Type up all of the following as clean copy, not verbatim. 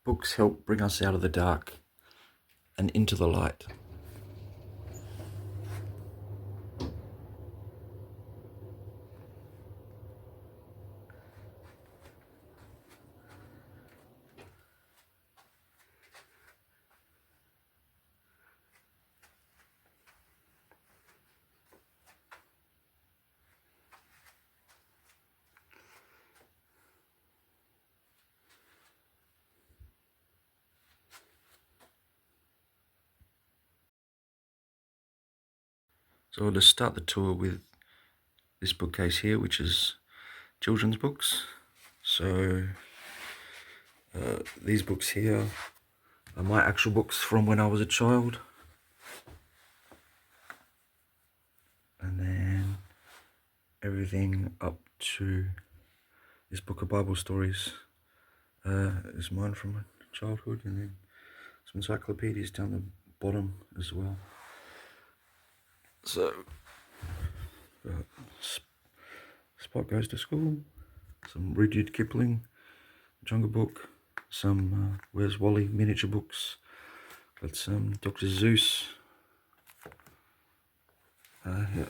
Books help bring us out of the dark and into the light. So I'll just start the tour with this bookcase here, which is children's books. So these books here are my actual books from when I was a child. And then everything up to this book of Bible stories is mine from my childhood, and then some encyclopedias down the bottom as well. So Spot Goes to School, some Rudyard Kipling, Jungle Book, some Where's Wally miniature books, got some Dr. Seuss, yeah.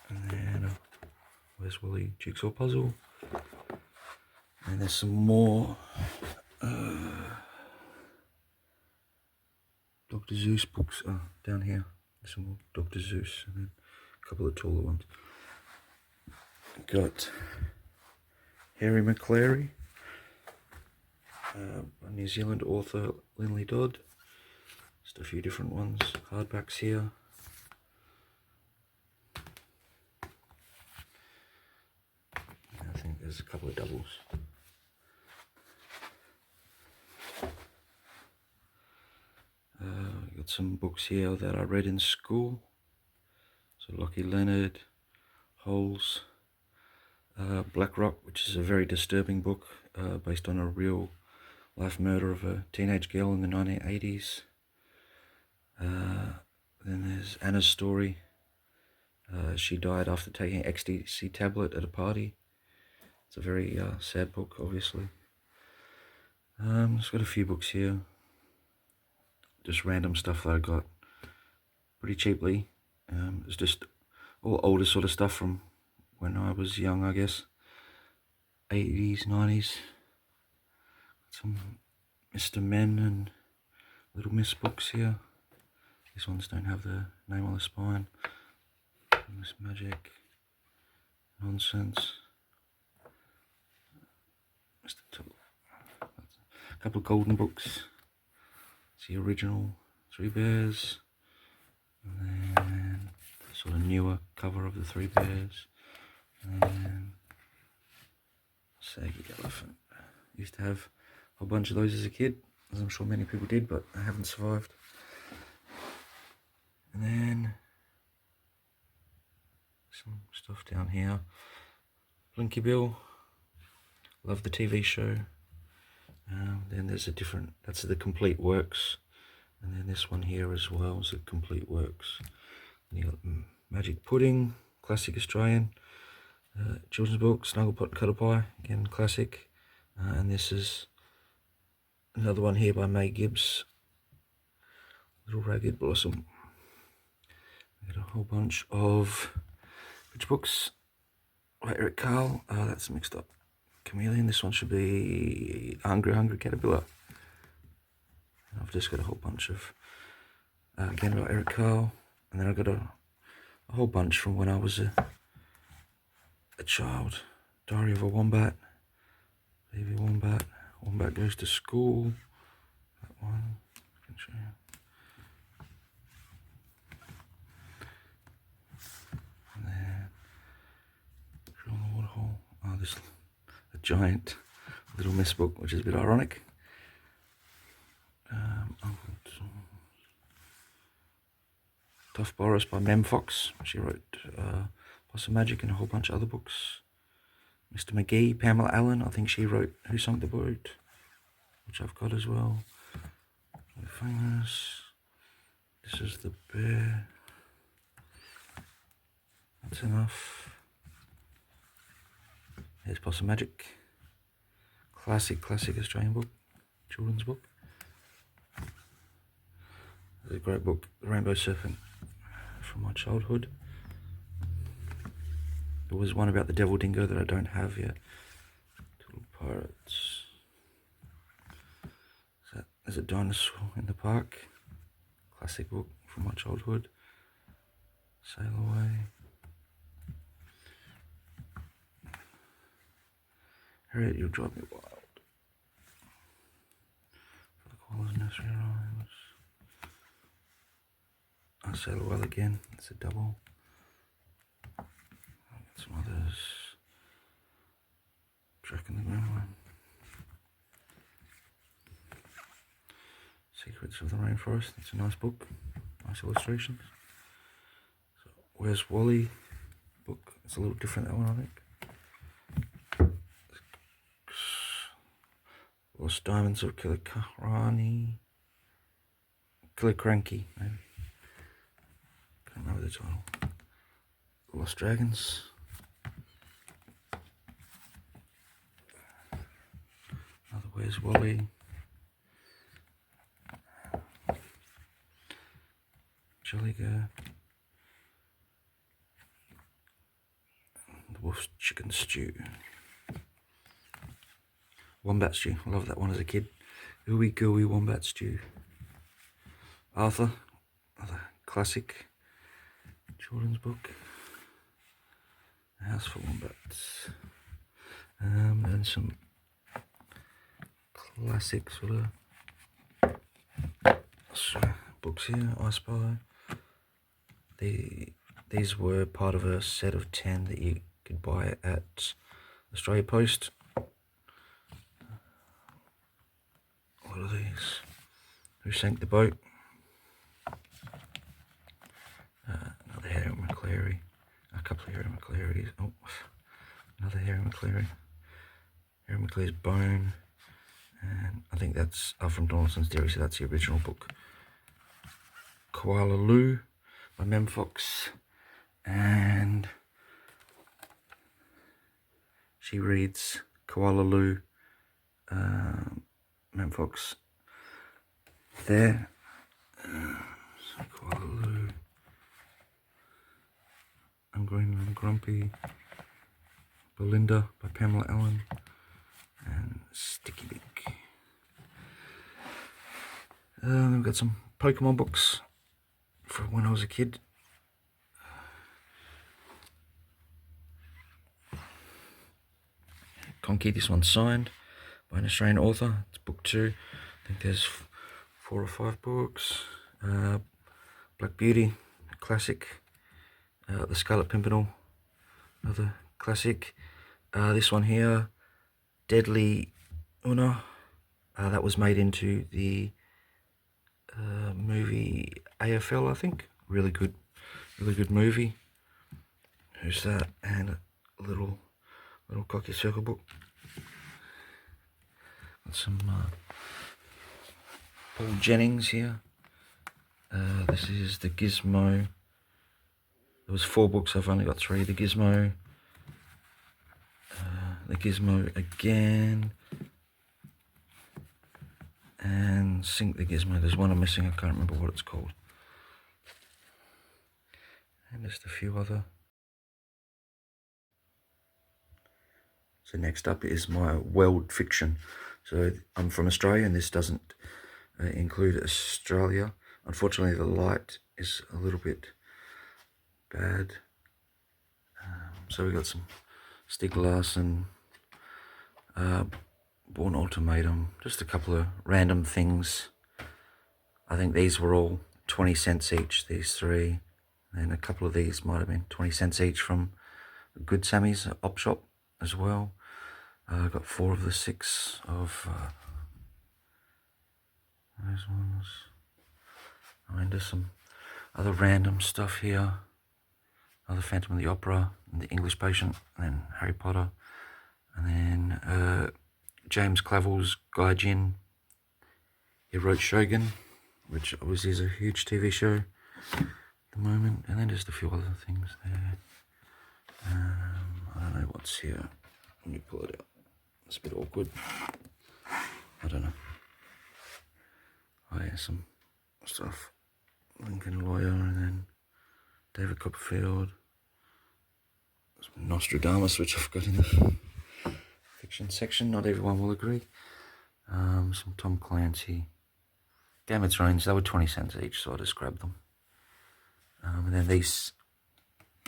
And then Where's Wally Jigsaw Puzzle, and there's some more Dr. Seuss books down here. There's some more Dr. Seuss, and then a couple of taller ones. Got Harry McClary, a New Zealand author, Linley Dodd. Just a few different ones, hardbacks here. I think there's a couple of doubles. Got some books here that I read in school. So Lockie Leonard, Holes, Blackrock, which is a very disturbing book based on a real life murder of a teenage girl in the 1980s. Then there's Anna's Story. She died after taking an ecstasy tablet at a party. It's a very sad book, obviously. It's got a few books here. Just random stuff that I got pretty cheaply. It's just all older sort of stuff from when I was young, I guess. 80s, 90s. Some Mr. Men and Little Miss books here. These ones don't have the name on the spine. Miss Magic. Nonsense. A couple of golden books. It's the original Three Bears. And then sort of newer cover of the Three Bears. And then Saggy Elephant. Used to have a whole bunch of those as a kid, as I'm sure many people did, but I haven't survived. And then some stuff down here. Blinky Bill. Love the TV show. Then there's a different, that's the complete works. And then this one here as well is the complete works. And you got Magic Pudding, classic Australian. Children's book, Snugglepot Cuddle Pie, again classic. And this is another one here by May Gibbs, Little Ragged Blossom. I got a whole bunch of which books by Eric Carle. That's mixed up. Chameleon. This one should be Hungry Caterpillar. And I've just got a whole bunch of again about Eric Carle, and then I've got a whole bunch from when I was a child. Diary of a Wombat, Baby Wombat, Wombat Goes to School. That one I can show you. And then Drill in the Waterhole. Oh, this a giant Little Miss book, which is a bit ironic. Tough Boris by Mem Fox. She wrote Possum Magic and a whole bunch of other books. Mr. McGee, Pamela Allen, I think she wrote Who Sunk the Boat, which I've got as well. Famous. This is the bear. That's enough. There's Possum Magic. Classic Australian book, children's book. It's a great book, The Rainbow Serpent, from my childhood. There was one about the devil dingo that I don't have yet. Little Pirates. There's a dinosaur in the park. Classic book from my childhood. Sail Away. Harriet, You'll Drive Me Wild. For the Koala's Nursery Rhymes. I Sail Away again. It's a double. I'll get some others. Jack and the Gremlin. Secrets of the Rainforest. It's a nice book. Nice illustrations. So, Where's Wally? Book. It's a little different, that one, I think. Lost Diamonds of Killicarani. Killicranky, maybe. Can't remember the title. Lost Dragons. Another Where's Wally? Jolliger. The Wolf's Chicken Stew. Wombat Stew. I love that one as a kid. Ooey Gooey Wombat Stew. Arthur. Another classic children's book. A House for Wombats. And some classic sort of books here. I Spy. These were part of a set of 10 that you could buy at Australia Post. What are these? Who Sank the Boat? Another Harry McCleary. A couple of Harry McClearys. Oh, another Harry McCleary. Harry McCleary's Bone. And I think that's from Donaldson's Dairy, so that's the original book. Koala Lou by Mem Fox. And she reads Koala Lou, Mem Fox there. So Koala Lou. I'm Greenland Grumpy. Belinda by Pamela Allen. And Sticky Dick. We've got some Pokemon books from when I was a kid. Conky, this one's signed by an Australian author. It's book 2. I think there's 4 or 5 books. Black Beauty, a classic. The Scarlet Pimpernel, another classic. This one here, Deadly Una. That was made into the movie AFL, I think. Really good movie. Who's that? And a little cocky circle book. Got some Paul Jennings here. This is the Gizmo. There was 4 books. I've only got 3. The Gizmo again, and Sink the Gizmo. There's one I'm missing. I can't remember what it's called. And just a few other. So next up is my world fiction. So I'm from Australia, and this doesn't include Australia. Unfortunately, the light is a little bit bad. So we got some Stieg Larsson, Born Ultimatum, just a couple of random things. I think these were all 20 cents each, these 3. And a couple of these might have been 20 cents each from Good Sammy's op shop as well. I got 4 of the 6 of those ones. I'm into some other random stuff here. Another Phantom of the Opera, and The English Patient, and then Harry Potter, and then James Clavell's Gaijin. He wrote Shogun, which obviously is a huge TV show at the moment, and then just a few other things there. I don't know what's here. Let me pull it out. It's a bit awkward. I don't know. Oh yeah, some stuff. Lincoln Lawyer, and then David Copperfield. Some Nostradamus, which I've got in the fiction section. Not everyone will agree. Some Tom Clancy. Game of Thrones, they were 20 cents each, so I just grabbed them. And then these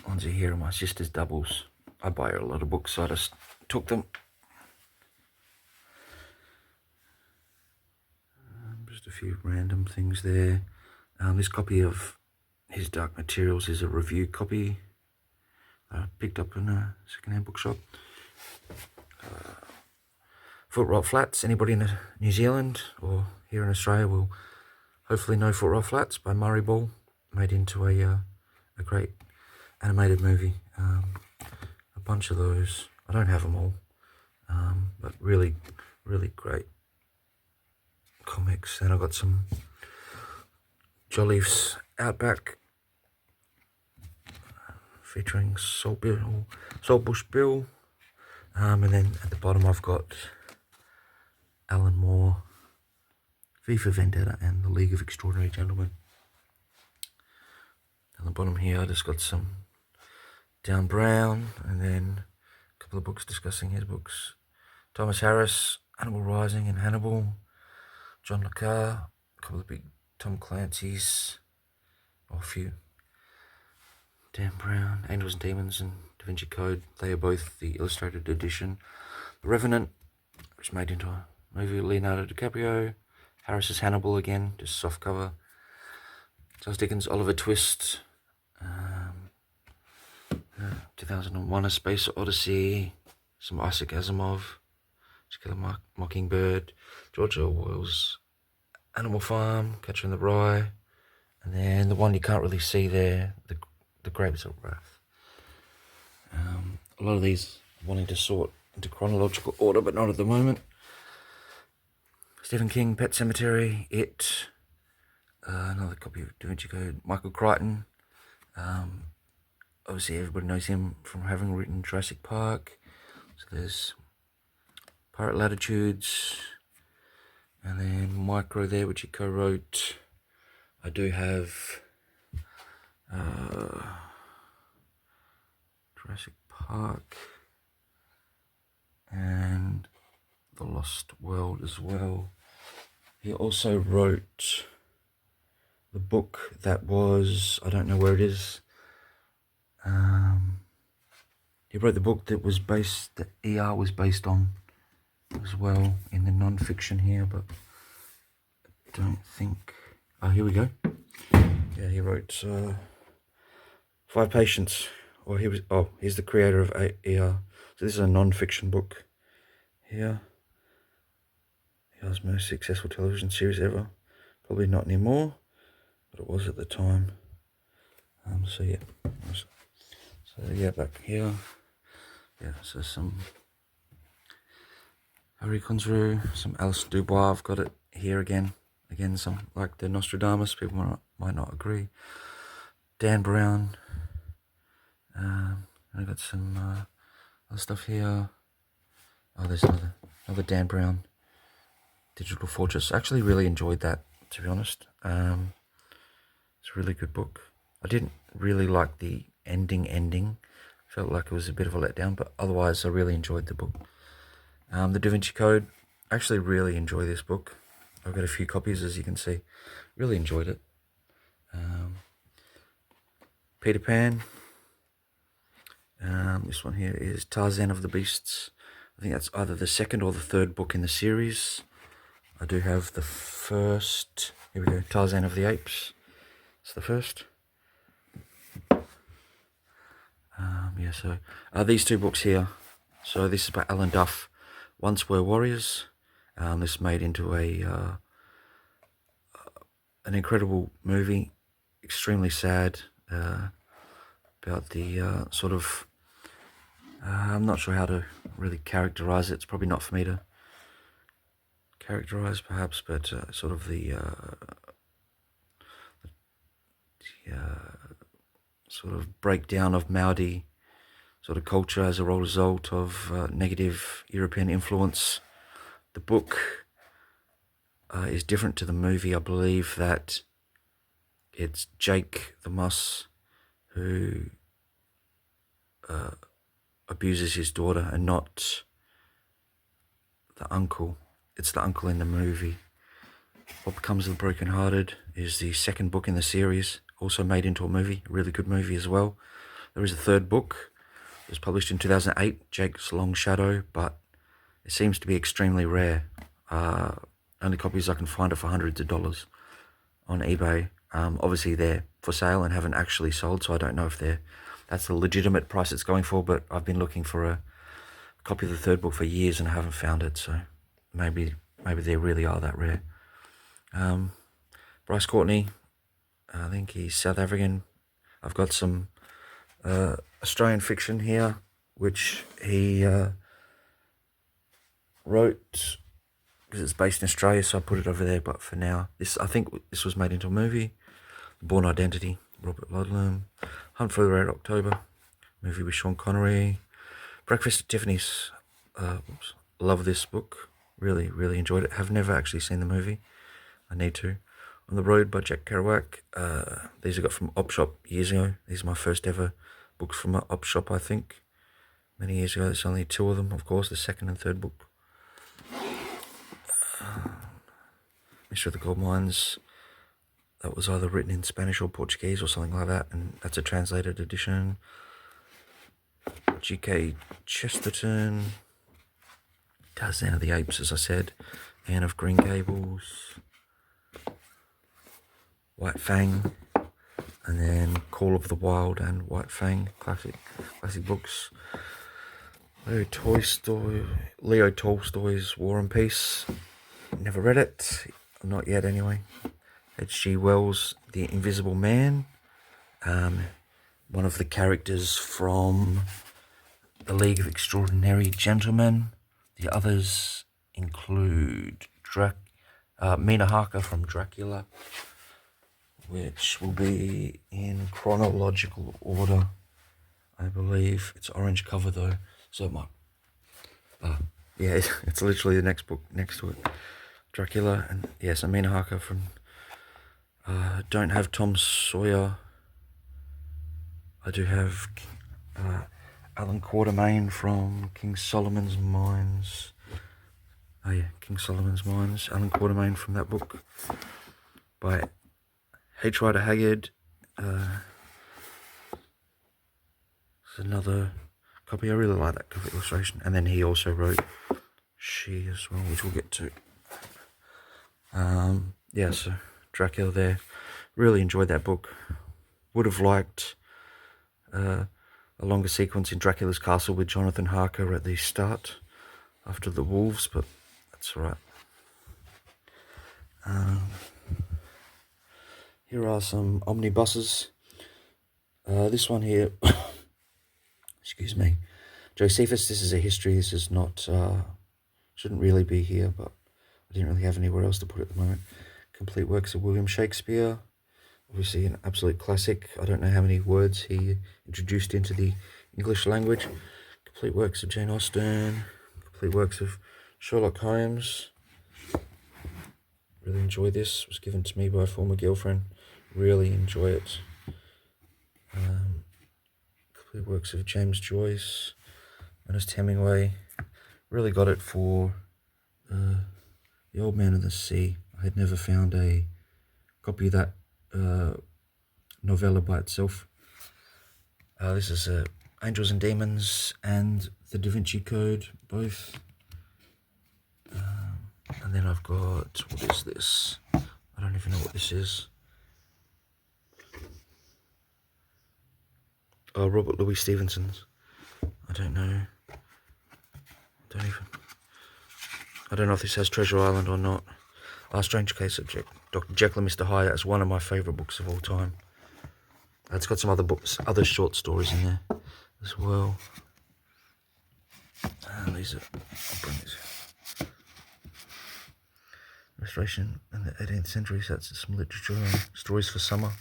ones are here are my sister's doubles. I buy her a lot of books, so I just took them. Just a few random things there. This copy of his Dark Materials is a review copy I picked up in a second-hand bookshop. Foot Rot Flats. Anybody in New Zealand or here in Australia will hopefully know Foot Rot Flats by Murray Ball, made into a great animated movie. A bunch of those. I don't have them all, but really, really great comics. Then I got some Jolliffe's Outback featuring Saltbush Bill, and then at the bottom I've got Alan Moore, V for Vendetta, and The League of Extraordinary Gentlemen. Down the bottom here I just got some Dan Brown, and then a couple of books discussing his books. Thomas Harris, Hannibal Rising and Hannibal. John le Carre, a couple of big Tom Clancy's, or a few. Dan Brown, Angels and Demons, and Da Vinci Code. They are both the illustrated edition. The Revenant, which made into a movie with Leonardo DiCaprio. Harris's Hannibal again, just soft cover. Charles Dickens' Oliver Twist. 2001: A Space Odyssey. Some Isaac Asimov. To Kill a Mockingbird. George Orwell's Animal Farm, Catcher in the Rye, and then the one you can't really see there, the Grapes of Wrath. A lot of these wanting to sort into chronological order, but not at the moment. Stephen King, Pet Sematary, It, another copy of Da Vinci Code, Michael Crichton. Obviously everybody knows him from having written Jurassic Park. So there's Pirate Latitudes, and then Micro there, which he co-wrote. I do have Jurassic Park and The Lost World as well. He also wrote the book that was, I don't know where it is. He wrote the book that was based, that ER was based on as well in the non-fiction here, but I don't think. Oh, here we go. Yeah, he wrote Five Patients, or he was. Oh, he's the creator of ER. So this is a non-fiction book. Here, ER's most successful television series ever. Probably not anymore, but it was at the time. So yeah. So yeah, back here. Yeah, so some Harry Conzru, some Alice Dubois. I've got it here again. Again, some like the Nostradamus. People might not agree. Dan Brown. I got some other stuff here. Oh, there's another Dan Brown, Digital Fortress. I actually really enjoyed that, to be honest. It's a really good book. I didn't really like the ending. Felt like it was a bit of a letdown, but otherwise I really enjoyed the book. The Da Vinci Code. I actually really enjoy this book. I've got a few copies, as you can see. Really enjoyed it. Peter Pan. This one here is Tarzan of the Beasts. I think that's either the second or the third book in the series. I do have the first. Here we go. Tarzan of the Apes. It's the first. Yeah, so these two books here. So this is by Alan Duff. Once Were Warriors. This made into an incredible movie. Extremely sad. About the sort of. I'm not sure how to really characterize it. It's probably not for me to characterize, perhaps, but sort of the sort of breakdown of Maori sort of culture as a result of negative European influence. The book is different to the movie. I believe that it's Jake the Muss who abuses his daughter and not the uncle. It's the uncle in the movie. What Becomes of the Brokenhearted is the second book in the series, also made into a movie, a really good movie as well. There is a third book. It was published in 2008, Jake's Long Shadow, but it seems to be extremely rare. Only copies I can find are for hundreds of dollars on eBay. Obviously they're for sale and haven't actually sold, so I don't know if that's the legitimate price it's going for, but I've been looking for a copy of the third book for years and I haven't found it, so maybe they really are that rare. Bryce Courtney, I think he's South African. I've got some Australian fiction here, which he wrote, because it's based in Australia, so I put it over there, but for now, I think this was made into a movie. Born Identity, Robert Ludlum. Hunt for the Red October, movie with Sean Connery. Breakfast at Tiffany's, love this book, really enjoyed it. Have never actually seen the movie, I need to. On the Road by Jack Kerouac. These I got from Op Shop years ago. These are my first ever books from Op Shop, I think. Many years ago. There's only two of them, of course, the second and third book. Mystery of the Gold Mines. That was either written in Spanish or Portuguese or something like that, and that's a translated edition. G.K. Chesterton. Tarzan of the Apes, as I said. Anne of Green Gables. White Fang, and then Call of the Wild and White Fang, classic books. Leo Tolstoy's War and Peace, never read it, not yet anyway. H.G. Wells' The Invisible Man, one of the characters from The League of Extraordinary Gentlemen. The others include Mina Harker from Dracula, which will be in chronological order, I believe. It's orange cover though, so it might. Yeah, it's literally the next book next to it. Dracula, and yes, Amina Harker from. Don't have Tom Sawyer. I do have Alan Quatermain from King Solomon's Mines. Oh yeah, King Solomon's Mines. Alan Quatermain from that book by H. Rider Haggard. There's another copy. I really like that cover illustration. And then he also wrote She as well, which we'll get to. Yeah, so Dracula there. Really enjoyed that book. Would have liked a longer sequence in Dracula's Castle with Jonathan Harker at the start after the wolves, but that's alright. Here are some omnibuses. This one here, excuse me, Josephus, this is a history. This is not, shouldn't really be here, but I didn't really have anywhere else to put it at the moment. Complete works of William Shakespeare, obviously an absolute classic. I don't know how many words he introduced into the English language. Complete works of Jane Austen, complete works of Sherlock Holmes. Really enjoy this. It was given to me by a former girlfriend. Really enjoy it. Complete works of James Joyce, Ernest Hemingway. Really got it for The Old Man of the Sea. I had never found a copy of that novella by itself. This is Angels and Demons and The Da Vinci Code, both. And then I've got, what is this? I don't even know what this is. Oh, Robert Louis Stevenson's. I don't know. I don't know if this has Treasure Island or not. Strange Case of Dr. Jekyll and Mr. Hyde. That's one of my favourite books of all time. It's got some other books, other short stories in there as well. These are, I'll bring these. Restoration in the 18th century, so that's some literature and stories for summer.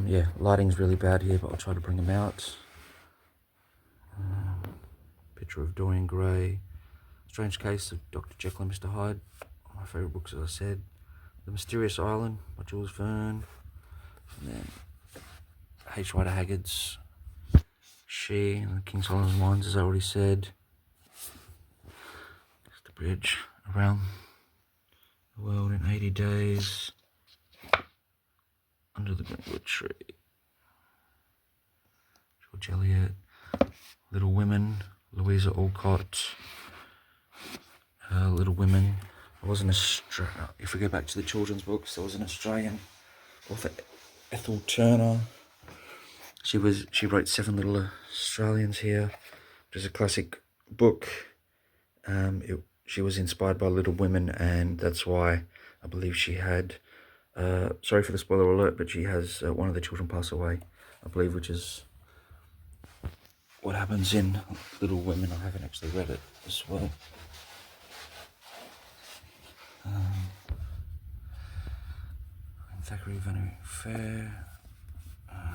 Yeah, lighting's really bad here, but I'll try to bring them out. picture of Dorian Gray, Strange Case of Dr. Jekyll and Mr. Hyde, one of my favourite books, as I said, The Mysterious Island by Jules Verne, and then H. Rider Haggard's She and the King Solomon's Mines, as I already said. It's the bridge around the world in 80 days, Under the Greenwood Tree, George Eliot, Little Women, Louisa Alcott, Little Women. There was an Australian, if we go back to the children's books, there was an Australian author, Ethel Turner. She wrote Seven Little Australians here, which is a classic book. She was inspired by Little Women, and that's why I believe she had, sorry for the spoiler alert, but she has one of the children pass away, I believe, which is what happens in Little Women. I haven't actually read it as well. Thackeray, Vanity Fair,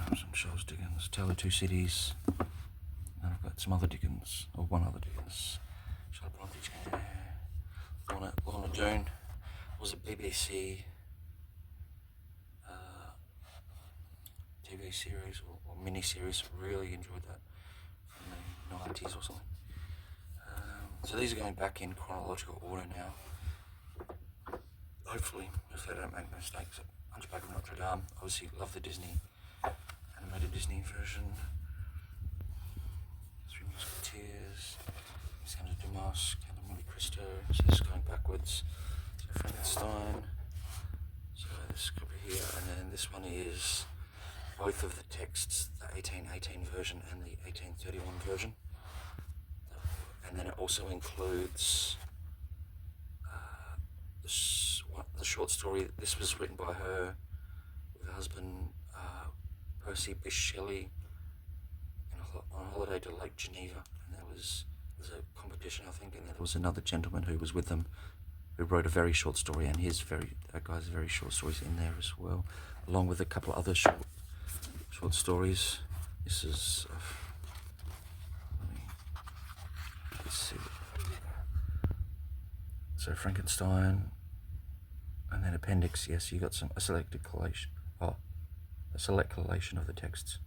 some Charles Dickens, Tale of Two Cities, and I've got some other Dickens, or one other Dickens, Charlotte Bronte, Lorna Doone, was a BBC TV series or mini-series, really enjoyed that, from the 90s or something. So these are going back in chronological order now, hopefully, if they don't make mistakes. Hunchback of Notre Dame, obviously love the Disney, animated Disney version. Three Musketeers, Santa Dumas, Count of Monte Cristo, so this is going backwards. So Frankenstein, so this could be here, and then this one is both of the texts, the 1818 version and the 1831 version. And then it also includes the short story. This was written by her with her husband, Percy Bysshe Shelley, on holiday to Lake Geneva. And there was a competition, I think, and there was another gentleman who was with them who wrote a very short story, and that guy's very short stories in there as well, along with a couple of other short stories. This is let's see. So Frankenstein, and then appendix. Yes, you got a select collation. A select collation of the texts.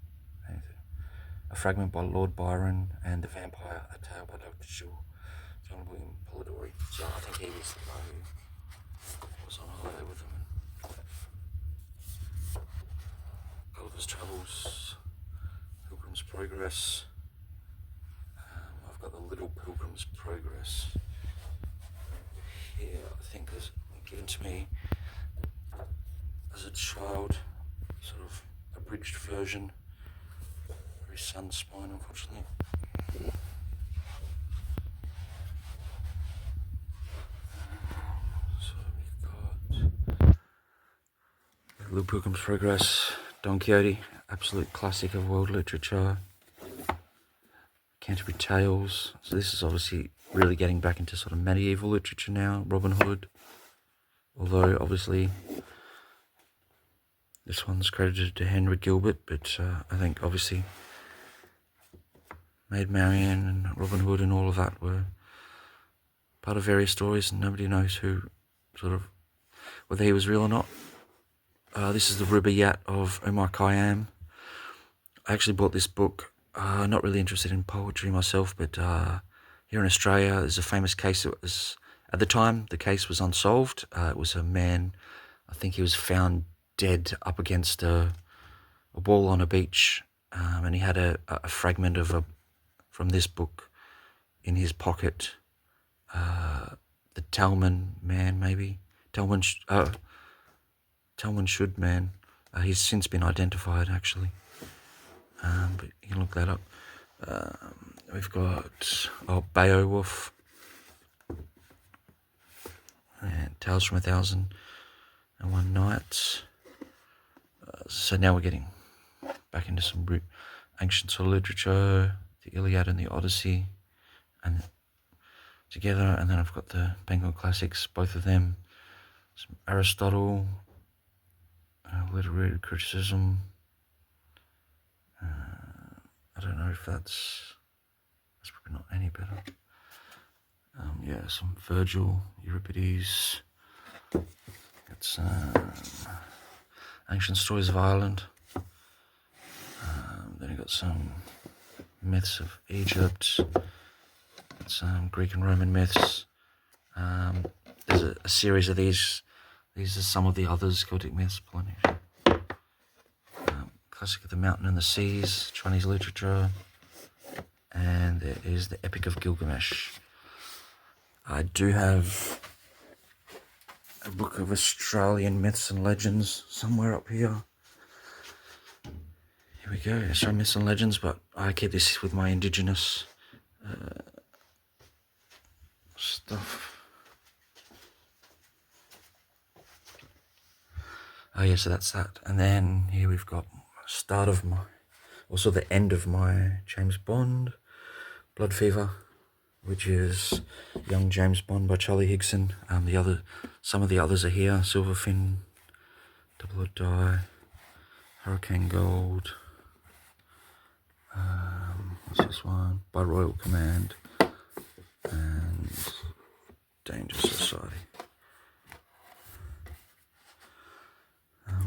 A fragment by Lord Byron, and The Vampire, a tale by Dr. John William Polidori. So I think he was the guy who was on holiday with them. Gulliver's Travels, Pilgrim's Progress. I've got the Little Pilgrim's Progress here. I think it was given to me as a child, sort of abridged version. Very sun spine, unfortunately. So we've got Little Pilgrim's Progress, Don Quixote, absolute classic of world literature. Canterbury Tales. So this is obviously really getting back into sort of medieval literature now. Robin Hood. Although obviously this one's credited to Henry Gilbert, but I think obviously Maid Marian and Robin Hood and all of that were part of various stories, and nobody knows whether he was real or not. This is the Rubaiyat of Omar Khayyam. I actually bought this book. Not really interested in poetry myself, but here in Australia there's a famous case. It was, at the time, the case was unsolved. It was a man, I think he was found dead up against a wall on a beach, and he had a fragment from this book in his pocket. The Talman Man, maybe? Talman Should Man. He's since been identified, actually. But you can look that up. We've got Beowulf, and Tales from 1001 Nights. So now we're getting back into some ancient sort of literature, the Iliad and the Odyssey, and together. And then I've got the Penguin Classics, both of them. Some Aristotle, literary criticism. I don't know if that's That's probably not any better. Yeah, some Virgil, Euripides. It's Ancient Stories of Ireland. Then you got some myths of Egypt. Some Greek and Roman myths. There's a series of these. These are some of the others, Celtic myths. Classic of the Mountain and the Seas, Chinese literature. And there is the Epic of Gilgamesh. I do have a book of Australian myths and legends somewhere up here. Here we go, Australian myths and legends, but I keep this with my indigenous stuff. Oh yeah, so that's that. And then here we've got also the end of my James Bond, Blood Fever, which is Young James Bond by Charlie Higson. Some of the others are here: Silverfin, Double or Die, Hurricane Gold. What's this one? By Royal Command and Danger Society.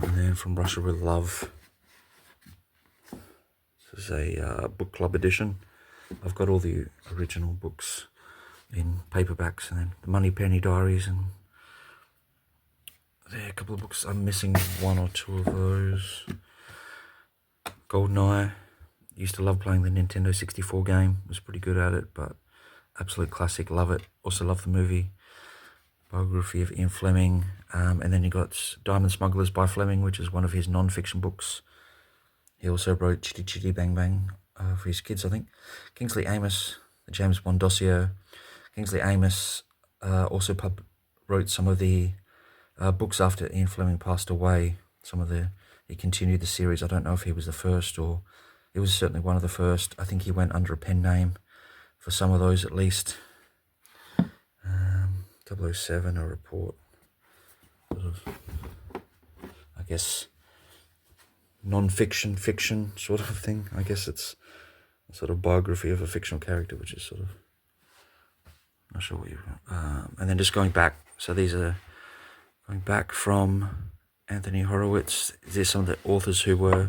And then From Russia with Love. This is a book club edition. I've got all the original books in paperbacks, and then the Moneypenny Diaries, and there are a couple of books. I'm missing one or two of those. GoldenEye. Used to love playing the Nintendo 64 game. Was pretty good at it, but absolute classic. Love it. Also love the movie. Biography of Ian Fleming. And then you got Diamond Smugglers by Fleming, which is one of his non-fiction books. He also wrote Chitty Chitty Bang Bang for his kids, I think. Kingsley Amis, the James Bond dossier. Kingsley Amis also wrote some of the books after Ian Fleming passed away. He continued the series. I don't know if he was the first, or he was certainly one of the first. I think he went under a pen name for some of those at least. 007, A Report. Sort of, I guess, non-fiction, fiction sort of thing. I guess it's a sort of biography of a fictional character, which is sort of, not sure what and then just going back. So these are going back from Anthony Horowitz. These are some of the authors who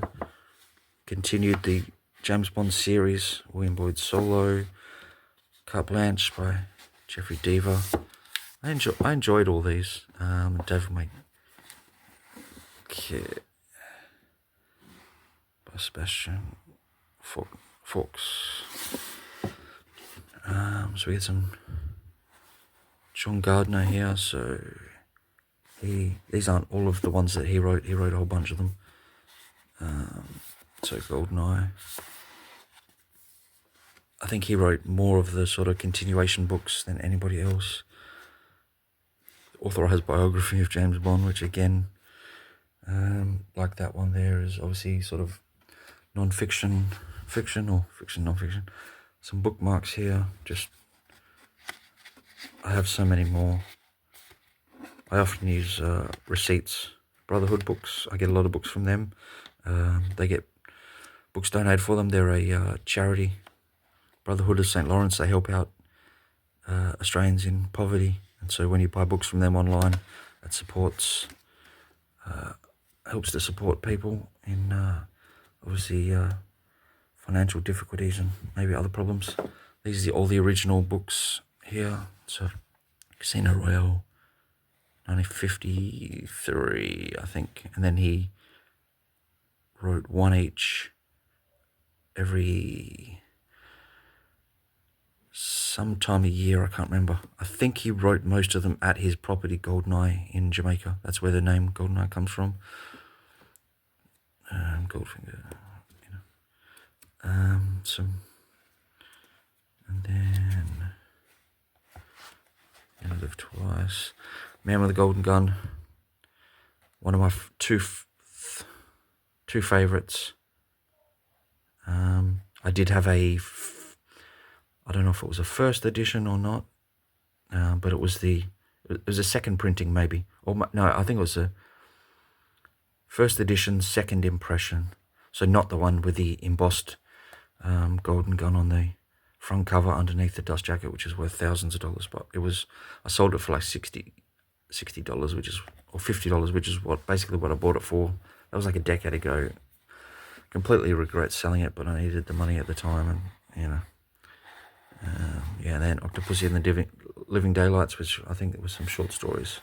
continued the James Bond series. William Boyd Solo, Carte Blanche by Jeffrey Deaver. I enjoyed all these. David May. By Sebastian Fox. So we get some John Gardner here. So these aren't all of the ones that he wrote. He wrote a whole bunch of them. So GoldenEye. I think he wrote more of the sort of continuation books than anybody else. Authorized biography of James Bond, which again, like that one there, is obviously sort of non-fiction, fiction, or fiction, non-fiction. Some bookmarks here. I have so many more. I often use Receipts, Brotherhood books. I get a lot of books from them. They get books donated for them. They're a charity, Brotherhood of St. Lawrence. They help out Australians in poverty. And so when you buy books from them online, it helps to support people in obviously financial difficulties and maybe other problems. These are all the original books here. So Casino Royale, 1953, I think. And then he wrote one each every sometime a year, I can't remember. I think he wrote most of them at his property, Goldeneye, in Jamaica. That's where the name Goldeneye comes from. Goldfinger, and then Live Twice, Man with the Golden Gun. One of my two favourites. I did have I don't know if it was a first edition or not, but it was a second printing maybe. I think it was a first edition, second impression. So not the one with the embossed golden gun on the front cover underneath the dust jacket, which is worth thousands of dollars. But I sold it for like $60, which is, or $50, which is basically what I bought it for. That was like a decade ago. Completely regret selling it, but I needed the money at the time, and you know. Yeah, and then Octopussy and the Living Daylights, which I think there was some short stories.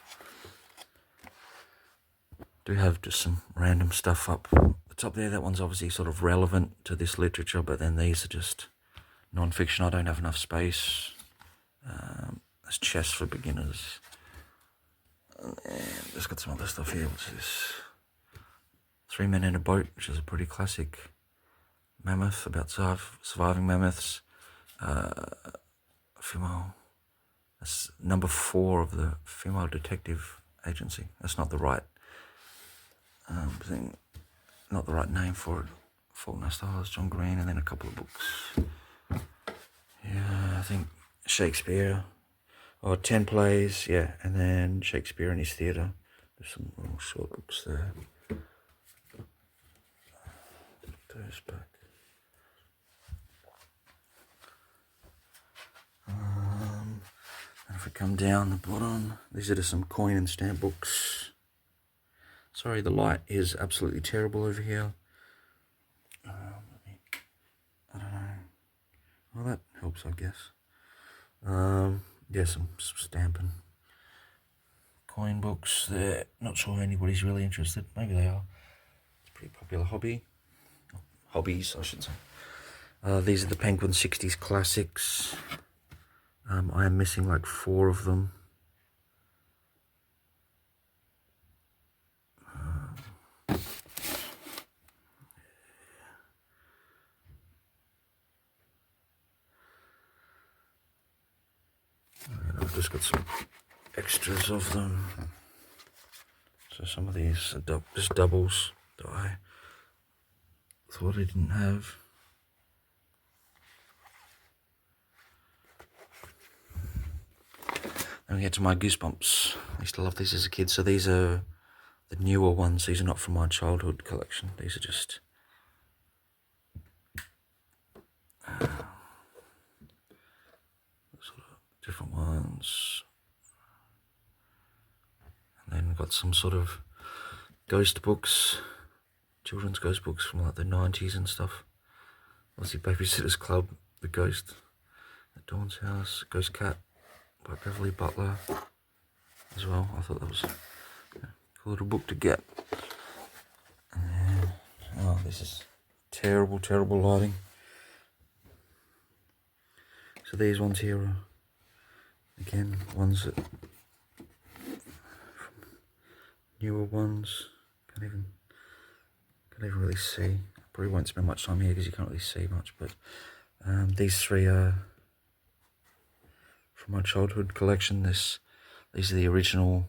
Do have just some random stuff up the top there. That one's obviously sort of relevant to this literature, but then these are just non-fiction. I don't have enough space. There's chess for beginners. And just got some other stuff here, which is 3 Men in a Boat, which is a pretty classic mammoth about surviving mammoths. Female. That's number 4 of the Female Detective Agency. That's not the right thing, not the right name for it. Fault in Our Stars, John Green, and then a couple of books. Yeah, I think Shakespeare, or 10 plays, yeah, and then Shakespeare and his theatre. There's some little short books there. Put those back. And if we come down the bottom, these are just some coin and stamp books. Sorry, the light is absolutely terrible over here. I don't know. Well, that helps, I guess. Yeah, some stamping. Coin books there. Not sure anybody's really interested. Maybe they are. It's a pretty popular hobby. Hobbies, I should say. These are the Penguin 60s classics. I am missing like 4 of them. And I've just got some extras of them. So some of these are just doubles that I thought I didn't have. Then we get to my Goosebumps. I used to love these as a kid. So these are the newer ones. These are not from my childhood collection. These are just sort of different ones. And then we've got some sort of ghost books, children's ghost books from like the 90s and stuff. Obviously Babysitter's Club, The Ghost at Dawn's House, Ghost Cat by Beverly Butler as well. I thought that was a cool little book to get. And then, oh, this is terrible, terrible lighting. So these ones here are, again, ones that, newer ones, can't even really see. Probably won't spend much time here because you can't really see much, but these 3 are from my childhood collection. These are the original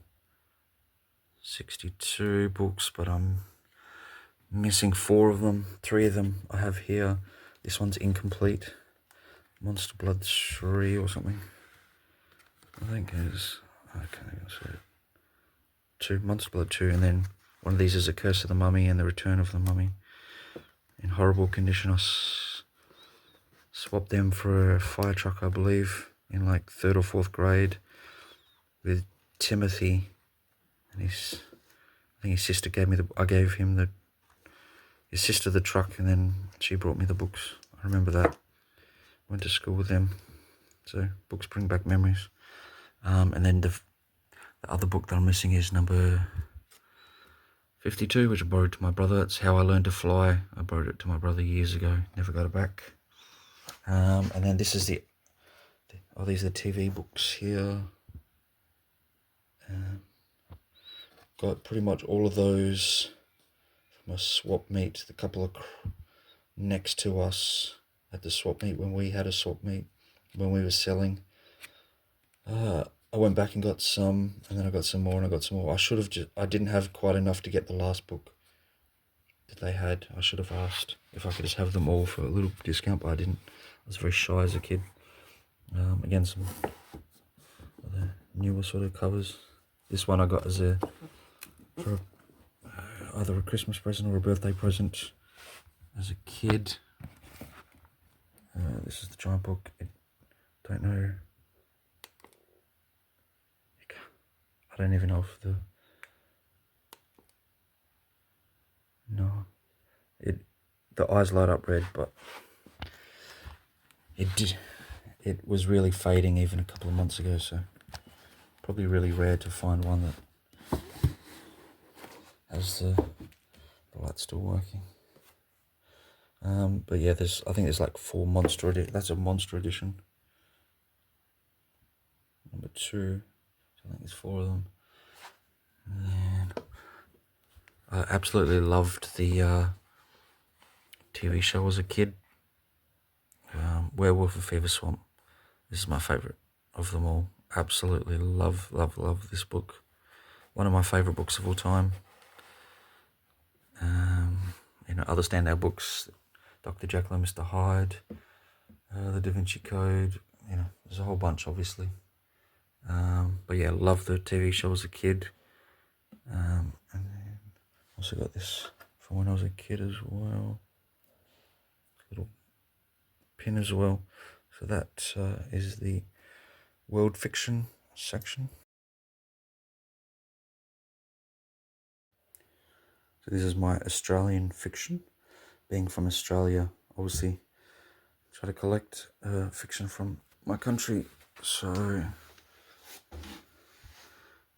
62 books, but I'm missing 4 of them. 3 of them I have here. This one's incomplete. Monster Blood 3 or something. I think it is. I can't even see it. 2, Monster Blood 2, and then one of these is A Curse of the Mummy and The Return of the Mummy. In horrible condition. I swapped them for a fire truck, I believe, in like 3rd or 4th grade with Timothy, and I think his sister gave me I gave him his sister the truck, and then she brought me the books. I remember that. Went to school with them, so books bring back memories. And then the other book that I'm missing is number 52, which I borrowed to my brother. It's How I Learned to Fly. I borrowed it to my brother years ago. Never got it back. And then this is these are the TV books here. Got pretty much all of those from a swap meet. The couple of next to us at the swap meet, when we had a swap meet, when we were selling. I went back and got some, and then I got some more, and I got some more. I didn't have quite enough to get the last book that they had. I should have asked if I could just have them all for a little discount, but I didn't. I was very shy as a kid. Again, some other newer sort of covers. This one I got as for either a Christmas present or a birthday present as a kid. This is the giant book. It don't know. I don't even know if the eyes light up red, but it was really fading even a couple of months ago, so probably really rare to find one that has the light still working. But yeah, I think there's like 4 monster edition. That's a monster edition. Number 2. So I think there's 4 of them. And I absolutely loved the TV show as a kid. Werewolf of Fever Swamp. This is my favourite of them all. Absolutely love this book. One of my favourite books of all time. Other standout books, Dr. Jekyll and Mr. Hyde, The Da Vinci Code, there's a whole bunch, obviously. But yeah, love the TV show as a kid. And then also got this from when I was a kid as well. Little pin as well. So that is the world fiction section. So this is my Australian fiction. Being from Australia, obviously, try to collect fiction from my country. So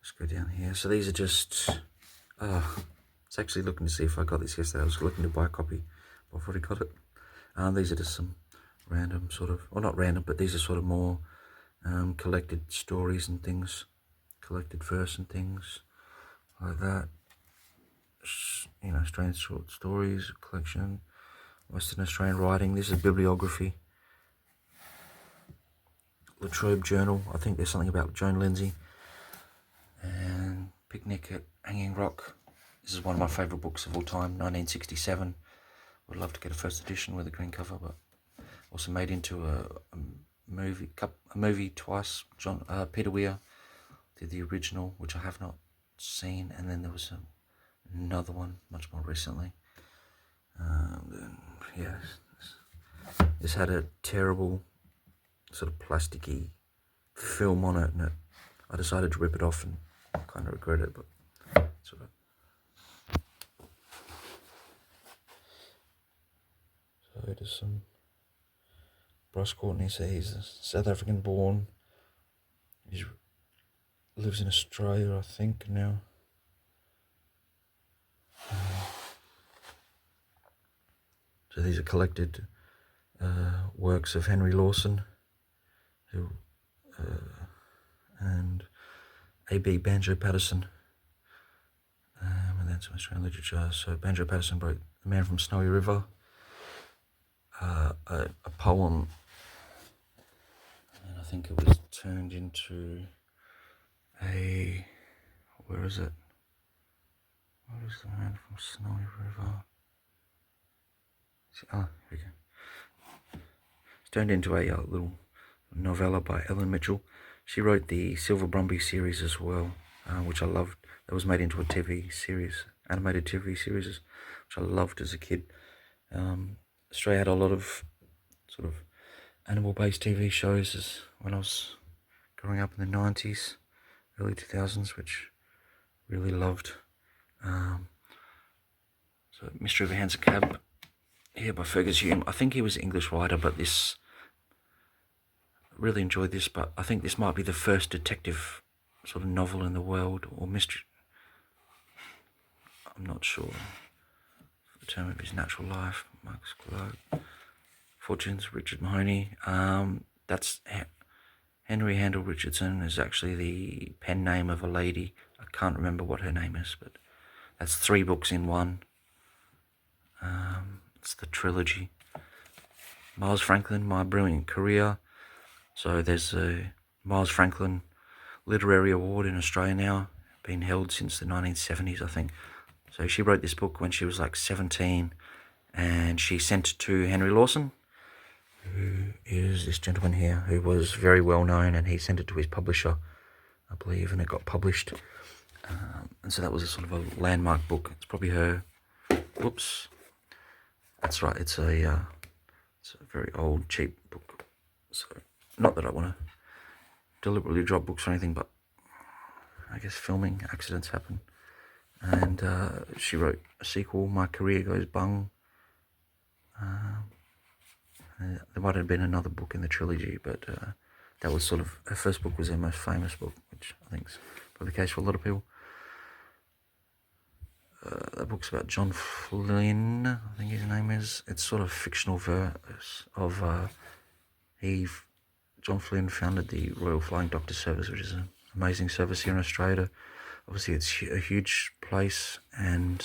let's go down here. So these are just, I was actually looking to see if I got this yesterday. I was looking to buy a copy, but I've already got it. These are just some random sort of, well, not random, but these are sort of more collected stories and things, collected verse and things like that. Strange short stories, collection, Western Australian writing. This is bibliography. Latrobe Journal. I think there's something about Joan Lindsay. And Picnic at Hanging Rock. This is one of my favourite books of all time, 1967. Would love to get a first edition with a green cover, but also made into a movie twice. Peter Weir did the original, which I have not seen, and then there was another one much more recently. This had a terrible sort of plasticky film on it, and I decided to rip it off, and I kind of regret it, but it's alright. So there's some Bryce Courtney. So he's a South African born. He lives in Australia, I think, now. So these are collected works of Henry Lawson, and A.B. Banjo Patterson, and then some Australian literature. So Banjo Patterson wrote The Man from Snowy River, a poem, and I think it was turned into where is it? What is The Man from Snowy River? Here we go. It's turned into a little novella by Ellen Mitchell. She wrote the Silver Brumby series as well, which I loved. That was made into a TV series, animated TV series, which I loved as a kid. Australia had a lot of sort of animal-based TV shows when I was growing up in the 90s, early 2000s, which really loved. So Mystery of a Hansom Cab, here by Fergus Hume. I think he was an English writer, but really enjoyed this, but I think this might be the first detective sort of novel in the world, or mystery. I'm not sure. The term of his natural life, Marcus Clark. Fortunes, Richard Mahoney. That's Henry Handel Richardson is actually the pen name of a lady. I can't remember what her name is, but that's 3 books in one. It's the trilogy. Miles Franklin, My Brilliant Career. So there's a Miles Franklin Literary Award in Australia now, been held since the 1970s, I think. So she wrote this book when she was like 17, and she sent it to Henry Lawson, who is this gentleman here, who was very well known, and he sent it to his publisher, I believe, and it got published. And so that was a sort of a landmark book. It's probably her. Whoops. That's right. It's a very old, cheap book. So not that I want to deliberately drop books or anything, but I guess filming accidents happen. And she wrote a sequel, My Career Goes Bung. There might have been another book in the trilogy, but that was sort of, her first book was her most famous book, which I think is probably the case for a lot of people. That book's about John Flynn, I think his name is. It's sort of fictional verse of, John Flynn founded the Royal Flying Doctor Service, which is an amazing service here in Australia. Obviously, it's a huge place, and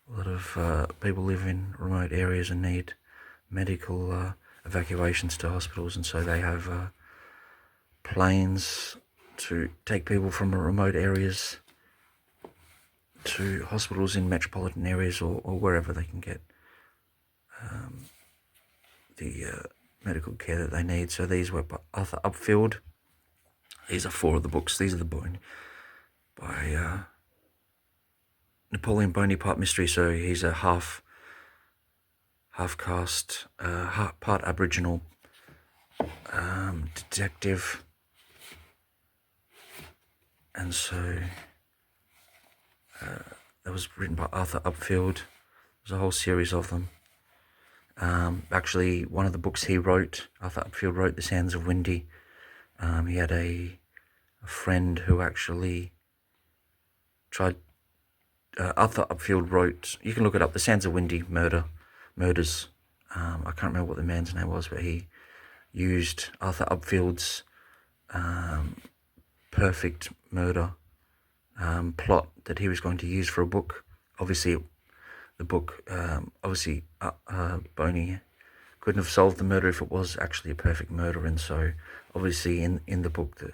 a lot of people live in remote areas and need medical evacuations to hospitals, and so they have planes to take people from remote areas to hospitals in metropolitan areas or wherever they can get the medical care that they need. So these were by Arthur Upfield. These are 4 of the books. These are the by Napoleon Bonaparte mystery. So he's a half caste, part Aboriginal detective, and so that was written by Arthur Upfield. There's a whole series of them. Actually, one of the books he wrote, Arthur Upfield wrote The Sands of Windy. He had a friend who actually tried. Arthur Upfield wrote, you can look it up, The Sands of Windy Murders. I can't remember what the man's name was, but he used Arthur Upfield's perfect murder plot that he was going to use for a book. Obviously, the book, Boney couldn't have solved the murder if it was actually a perfect murder, and so obviously in the book, the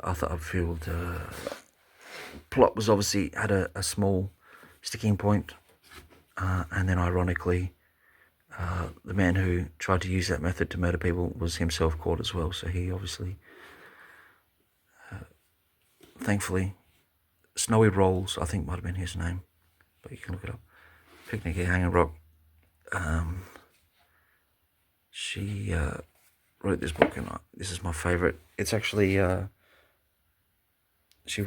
Arthur Upfield plot was obviously had a small sticking point, and then ironically, the man who tried to use that method to murder people was himself caught as well. So he obviously, thankfully, Snowy Rolls, I think might have been his name, but you can look it up. Picnic at Hanging Rock. She wrote this book, and this is my favourite. It's actually, she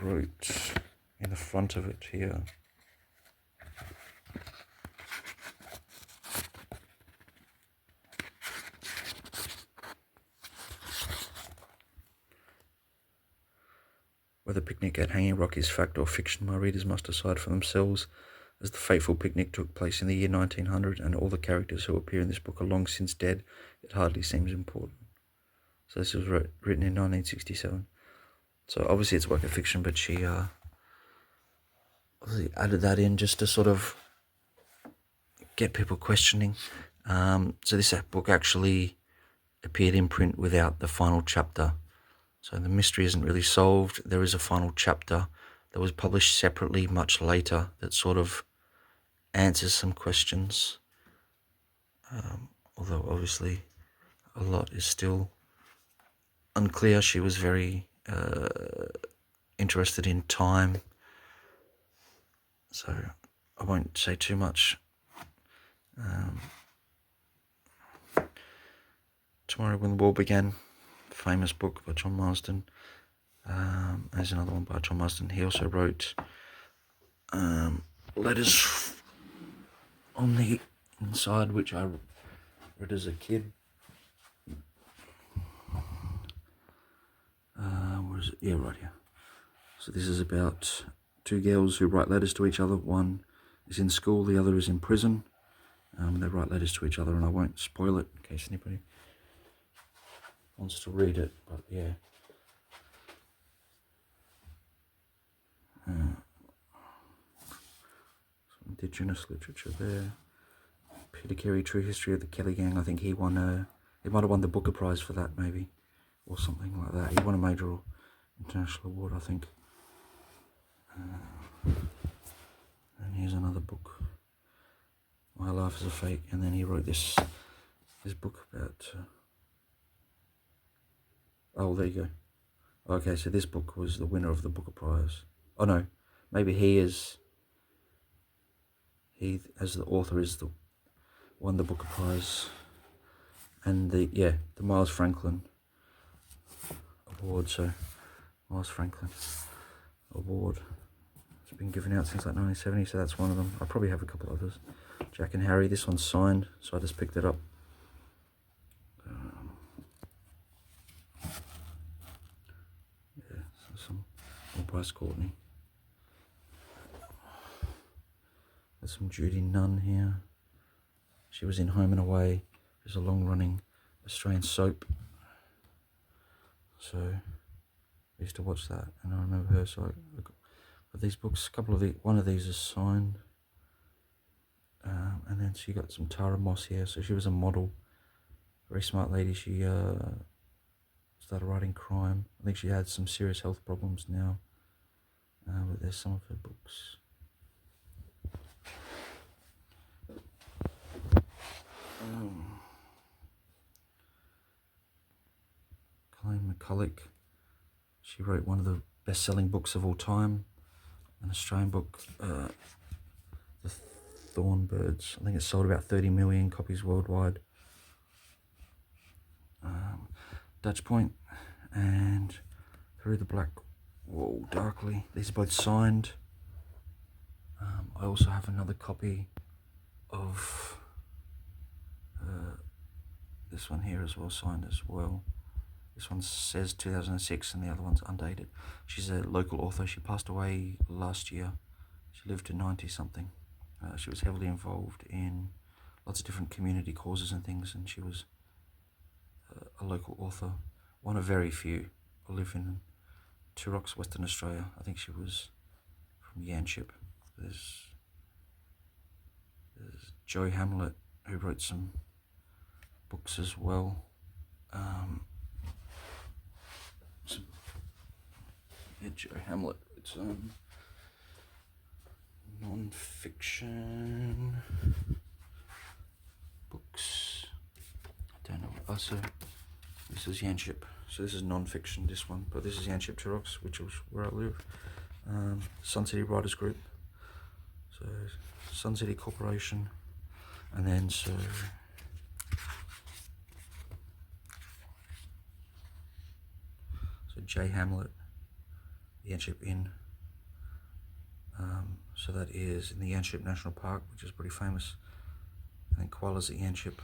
wrote in the front of it here. Whether Picnic at Hanging Rock is fact or fiction, my readers must decide for themselves, as the fateful picnic took place in the year 1900, and all the characters who appear in this book are long since dead. It hardly seems important. So this was written in 1967. So obviously it's a work of fiction, but she obviously added that in just to sort of get people questioning. So this book actually appeared in print without the final chapter. So the mystery isn't really solved. There is a final chapter that was published separately much later that sort of answers some questions. Although obviously a lot is still unclear. She was very interested in time. So I won't say too much. Tomorrow When the War Began, famous book by John Marsden. There's another one by John Marsden. He also wrote letters on the inside, which I read as a kid. Where is it? Yeah, right here. So this is about 2 girls who write letters to each other. One is in school, the other is in prison. They write letters to each other, and I won't spoil it in case anybody wants to read it, but yeah. Some Indigenous literature there. Peter Carey, True History of the Kelly Gang. I think he might have won the Booker Prize for that, maybe, or something like that. He won a major international award, I think. And here's another book, My Life is a Fake, and then he wrote this book about. Oh, there you go. Okay, so this book was the winner of the Booker Prize. Oh no, maybe he as the author won the Booker Prize, and the Miles Franklin Award. So Miles Franklin Award. It's been given out since like 1970, so that's one of them. I probably have a couple others. Jack and Harry. This one's signed, so I just picked it up. Yeah, so some Bryce Courtney. There's some Judy Nunn here. She was in Home and Away. It's a long-running Australian soap. So I used to watch that, and I remember her. So I got these books. One of these is signed, and then she got some Tara Moss here. So she was a model, very smart lady. She started writing crime. I think she had some serious health problems now, but there's some of her books. Colleen McCulloch. She wrote one of the best-selling books of all time, an Australian book, The Thornbirds. I think it sold about 30 million copies worldwide. Dutch Point and Through the Black Wall Darkly. These are both signed. I also have another copy of this one here as well, signed as well. This one says 2006 and the other one's undated. She's a local author. She passed away last year. She lived to 90 something. She was heavily involved in lots of different community causes and things, and she was a local author, one of very few. I live in Turox, Western Australia. I think she was from Yanchep. There's Joe Hamlet, who wrote some books as well. Joe Hamlet. It's non-fiction books. I don't know what. Oh, so this is Yanchep. So this is non-fiction. This one, but this is Yanchep Turox, which is where I live. Sun City Writers Group. So Sun City Corporation, and then so. J Hamlet, Yanchep Inn. So that is in the Yanchep National Park, which is pretty famous. I think koalas at Yanchep.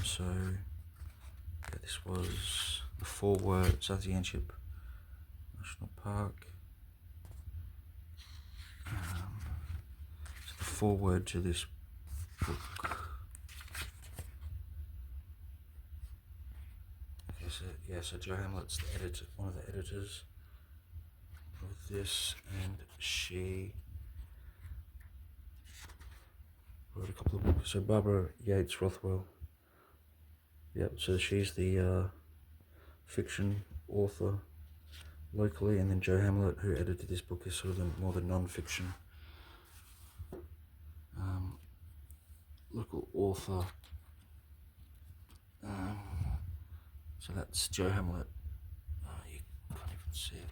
So yeah, this was the foreword. So that's the Yanchep National Park. So the foreword to this book. So Joe Hamlet's the editor, one of the editors of this, and she wrote a couple of books. So Barbara Yates Rothwell, so she's the fiction author locally, and then Joe Hamlet, who edited this book, is sort of more the non-fiction local author. So that's Joe Hamlet. You can't even see it.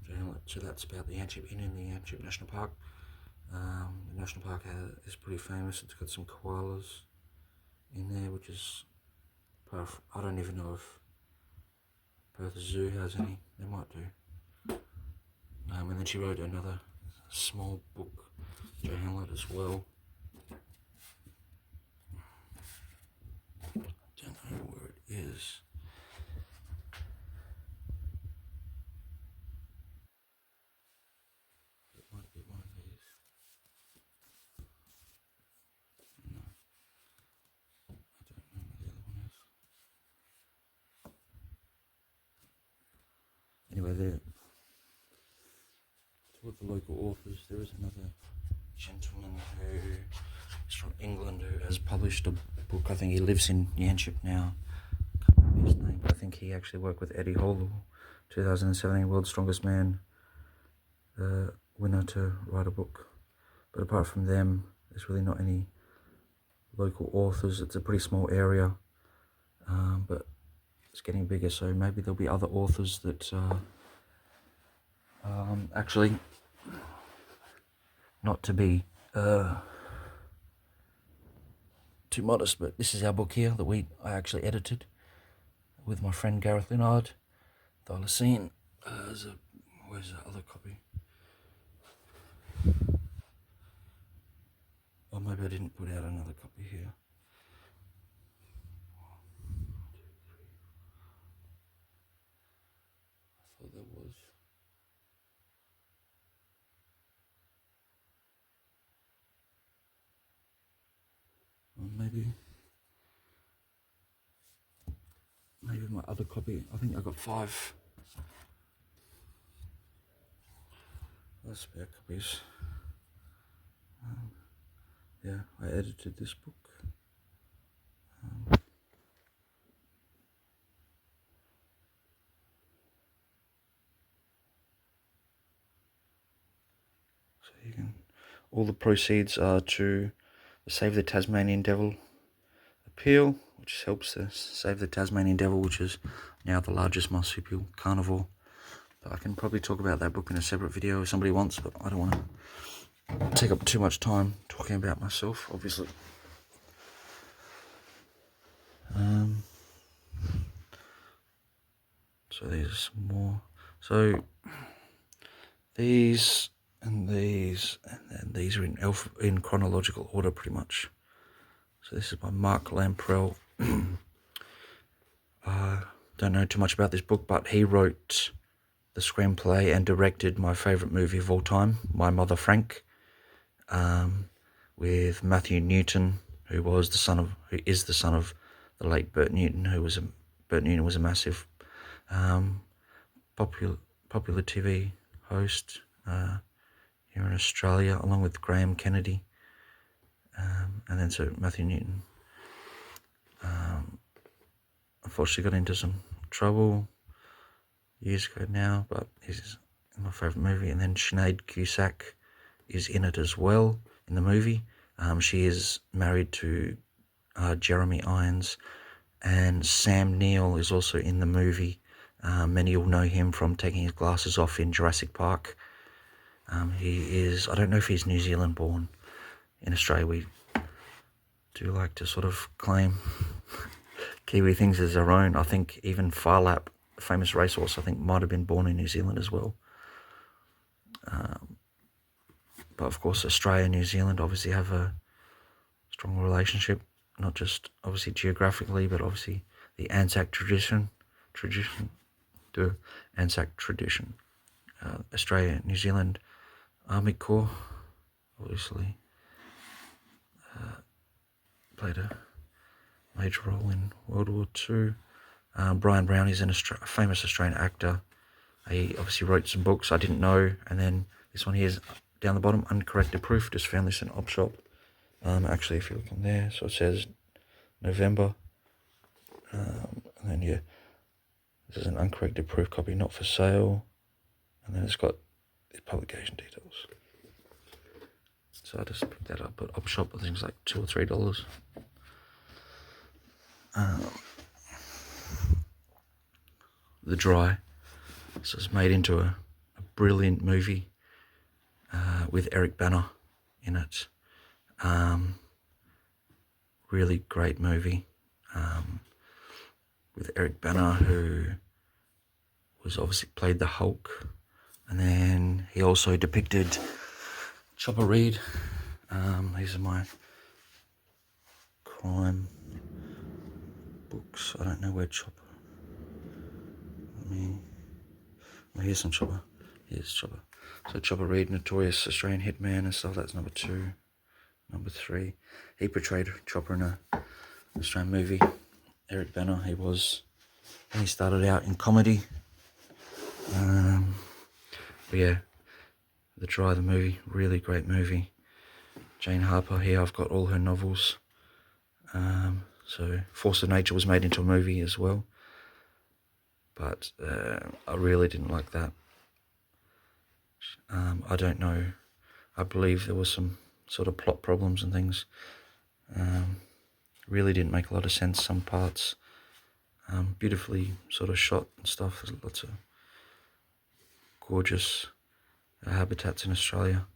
Joe Hamlet. So that's about the Yanchep Inn in the Yanchep National Park. The national park is pretty famous. It's got some koalas in there, which is I don't even know if Perth Zoo has any. They might do. And then she wrote another small book, Joe Hamlet, as well. I don't know where it is. It might be one of these. No. I don't know where the other one is. Anyway, there. With the local authors, there is another gentleman who is from England who has published a book. I think he lives in Yanchep now. Can't remember his name, but I think he actually worked with Eddie Hall, 2017 World's Strongest Man winner, to write a book. But apart from them, there's really not any local authors. It's a pretty small area, but it's getting bigger, so maybe there'll be other authors that actually not to be too modest, but this is our book here that I actually edited with my friend Gareth Linard, Thylacine. Where's the other copy? Oh, maybe I didn't put out another copy here. I thought there was. Or maybe my other copy. I think I got 5. Spare copies. Yeah, I edited this book. So you can. All the proceeds are to the Save the Tasmanian Devil appeal, which helps to save the Tasmanian Devil, which is now the largest marsupial carnivore. But I can probably talk about that book in a separate video if somebody wants, but I don't want to take up too much time talking about myself, obviously. So there's some more. So these and these and then these are in chronological order pretty much. So this is by Mark Lamprell. Don't know too much about this book, but he wrote the screenplay and directed my favourite movie of all time, My Mother Frank, with Matthew Newton, who is the son of the late Bert Newton, Bert Newton was a massive popular TV host here in Australia, along with Graham Kennedy, and then so Matthew Newton unfortunately got into some trouble years ago now, but he's my favourite movie. And then Sinead Cusack is in it as well in the movie. She is married to Jeremy Irons, and Sam Neill is also in the movie. Many will know him from taking his glasses off in Jurassic Park. He is, I don't know if he's New Zealand born. In Australia we do like to sort of claim Kiwi things as our own. I think even Phar Lap, a famous racehorse, I think might have been born in New Zealand as well. But of course Australia and New Zealand obviously have a strong relationship, not just obviously geographically, but obviously the Anzac tradition, the Anzac tradition. Australia, New Zealand Army Corps, obviously played a major role in World War II. Brian Brown is a famous Australian actor. He obviously wrote some books I didn't know, and then this one here is down the bottom, Uncorrected Proof. Just found this in Op Shop. Actually, if you look on there, so it says November, and then yeah, this is an uncorrected proof copy, not for sale, and then it's got the publication details. So I just picked that up at Op Shop. I think it's like $2 or $3. The Dry. So it's made into a brilliant movie with Eric Bana in it. Really great movie with Eric Bana, who was obviously played the Hulk, and then he also depicted Chopper Read. These are my crime books. I don't know where Chopper. Here's some Chopper. Here's Chopper. So Chopper Read, notorious Australian hitman and stuff. That's number 2. Number 3, he portrayed Chopper in an Australian movie. Eric Bana, he started out in comedy. But yeah, The Dry, the movie, really great movie. Jane Harper, here I've got all her novels. So Force of Nature was made into a movie as well. But I really didn't like that. I don't know. I believe there was some sort of plot problems and things. Really didn't make a lot of sense, some parts. Beautifully sort of shot and stuff. There's lots of gorgeous habitats in Australia.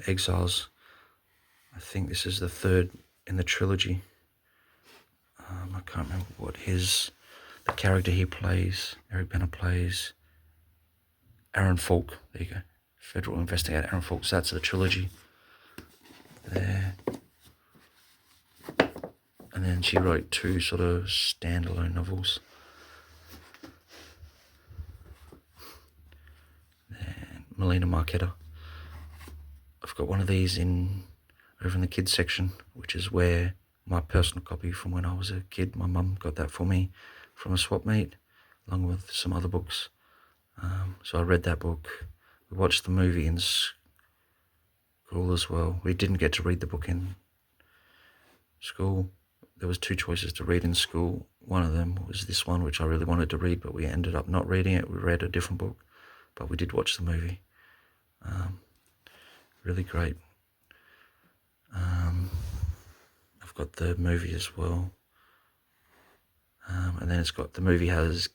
Exiles. I think this is the third in the trilogy. I can't remember what the character he plays, Eric Bana plays Aaron Falk. There you go. Federal investigator Aaron Falk. So that's the trilogy there. And then she wrote 2 sort of standalone novels. And Melina Marchetta. I've got one of these over in the kids section, which is where my personal copy from when I was a kid, my mum got that for me from a swap meet, along with some other books. So I read that book. We watched the movie in school as well. We didn't get to read the book in school. There was 2 choices to read in school. One of them was this one, which I really wanted to read, but we ended up not reading it. We read a different book, but we did watch the movie. Really great. I've got the movie as well. And then the movie has,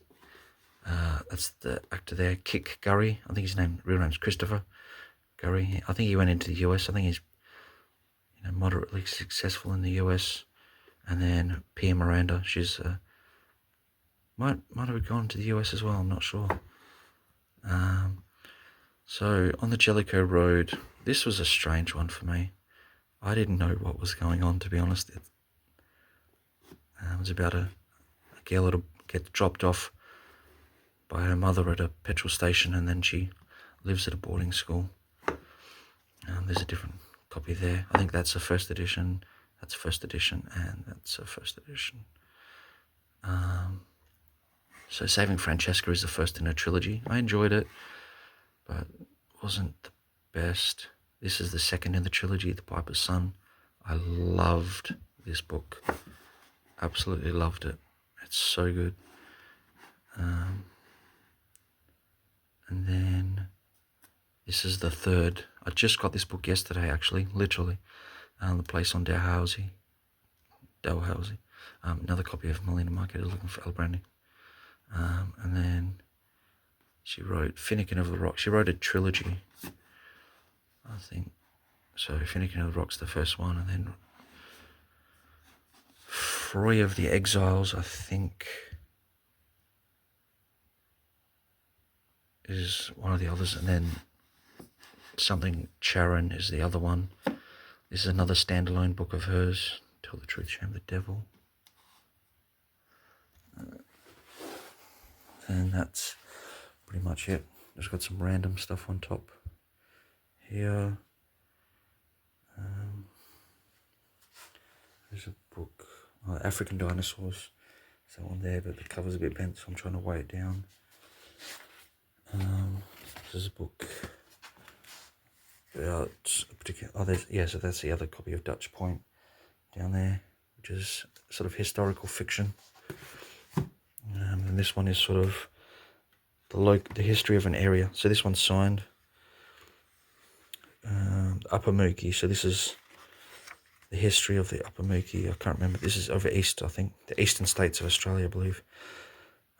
that's the actor there, Kik Gurry. I think his real name's Christopher Gurry. I think he went into the US. I think he's moderately successful in the US. And then Pia Miranda, she's might have gone to the US as well, I'm not sure. So on the Jellicoe Road, this was a strange one for me. I didn't know what was going on, to be honest. It was about a girl that'll get dropped off by her mother at a petrol station, and then she lives at a boarding school. There's a different copy there. I think that's a first edition. That's first edition, and that's a first edition. So Saving Francesca is the first in a trilogy. I enjoyed it, but wasn't the best. This is the second in the trilogy, The Piper's Son. I loved this book. Absolutely loved it. It's so good. And then this is the third. I just got this book yesterday, actually, literally. The Place on Dalhousie. Another copy of Melina Marchetta looking for El Brandy. And then she wrote Finnegan of the Rock. She wrote a trilogy, I think. So Finnegan of the Rock's the first one, and then Froy of the Exiles, I think, is one of the others, and then Something Charon is the other one. This is another standalone book of hers, Tell the Truth, Shame the Devil. And that's pretty much it. Just got some random stuff on top here. There's a book, African Dinosaurs. There's that one there, but the cover's a bit bent, so I'm trying to weigh it down. There's a book about a particular. So that's the other copy of Dutch Point down there, which is sort of historical fiction. And this one is sort of the history of an area. So this one's signed Upper Mookie. So this is the history of the Upper Mookie. I can't remember. This is over east, I think, the eastern states of Australia, I believe.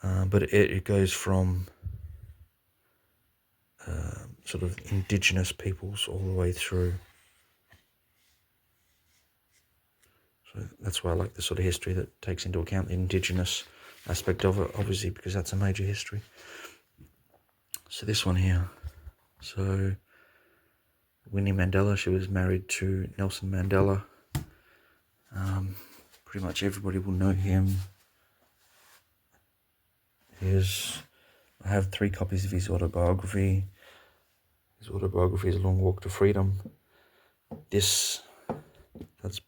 But it goes from sort of indigenous peoples all the way through. So that's why I like the sort of history that takes into account the indigenous aspect of it, obviously, because that's a major history. So this one here. So Winnie Mandela, she was married to Nelson Mandela. Pretty much everybody will know him. I have 3 copies of his autobiography. His autobiography is A Long Walk to Freedom. That's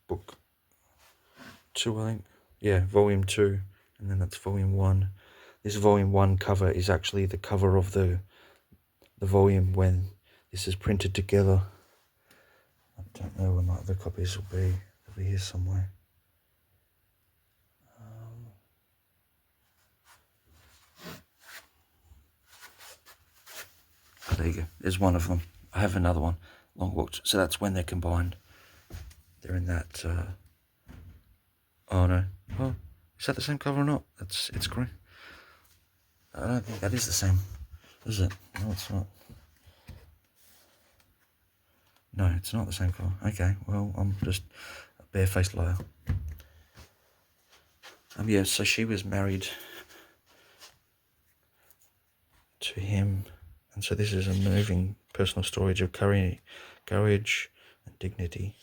book 2, I think. Yeah, volume 2, and then that's volume 1. This volume 1 cover is actually the cover of the volume when this is printed together. I don't know where my other copies will be. They'll be here somewhere. Oh, there you go. There's one of them. I have another one, Long Walk. So that's when they're combined. They're in that. Oh no. Oh, is that the same cover or not? It's green. I don't think that is the same, is it? No, it's not. No, it's not the same colour. Okay, well, I'm just a barefaced liar. Yeah, so she was married to him, and so this is a moving personal story of courage and dignity.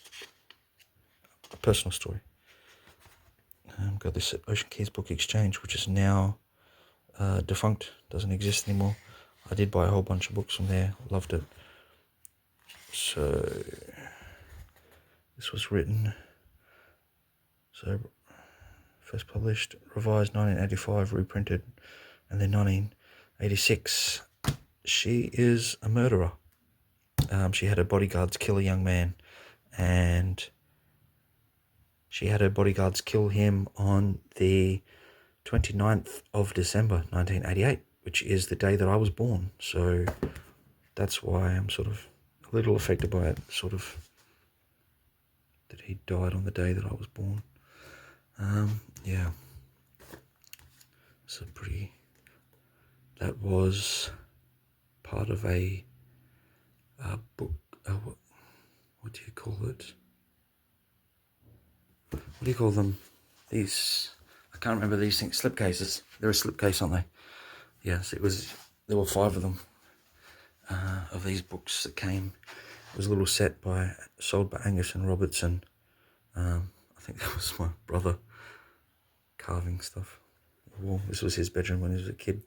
A personal story. Got this at Ocean Keys Book Exchange, which is now defunct, doesn't exist anymore. I did buy a whole bunch of books from there, loved it. So this was written, so first published, revised 1985, reprinted, and then 1986. She is a murderer. She had her bodyguards kill a young man, and she had her bodyguards kill him on the 29th of December 1988, which is the day that I was born. So that's why I'm sort of a little affected by it, sort of, that he died on the day that I was born. Yeah. So that was part of a book, what do you call it? What do you call them? These, I can't remember these things, slipcases. They're a slipcase, aren't they? Yes, there were 5 of them, of these books that came. It was a little set sold by Angus and Robertson. I think that was my brother carving stuff. Well, this was his bedroom when he was a kid.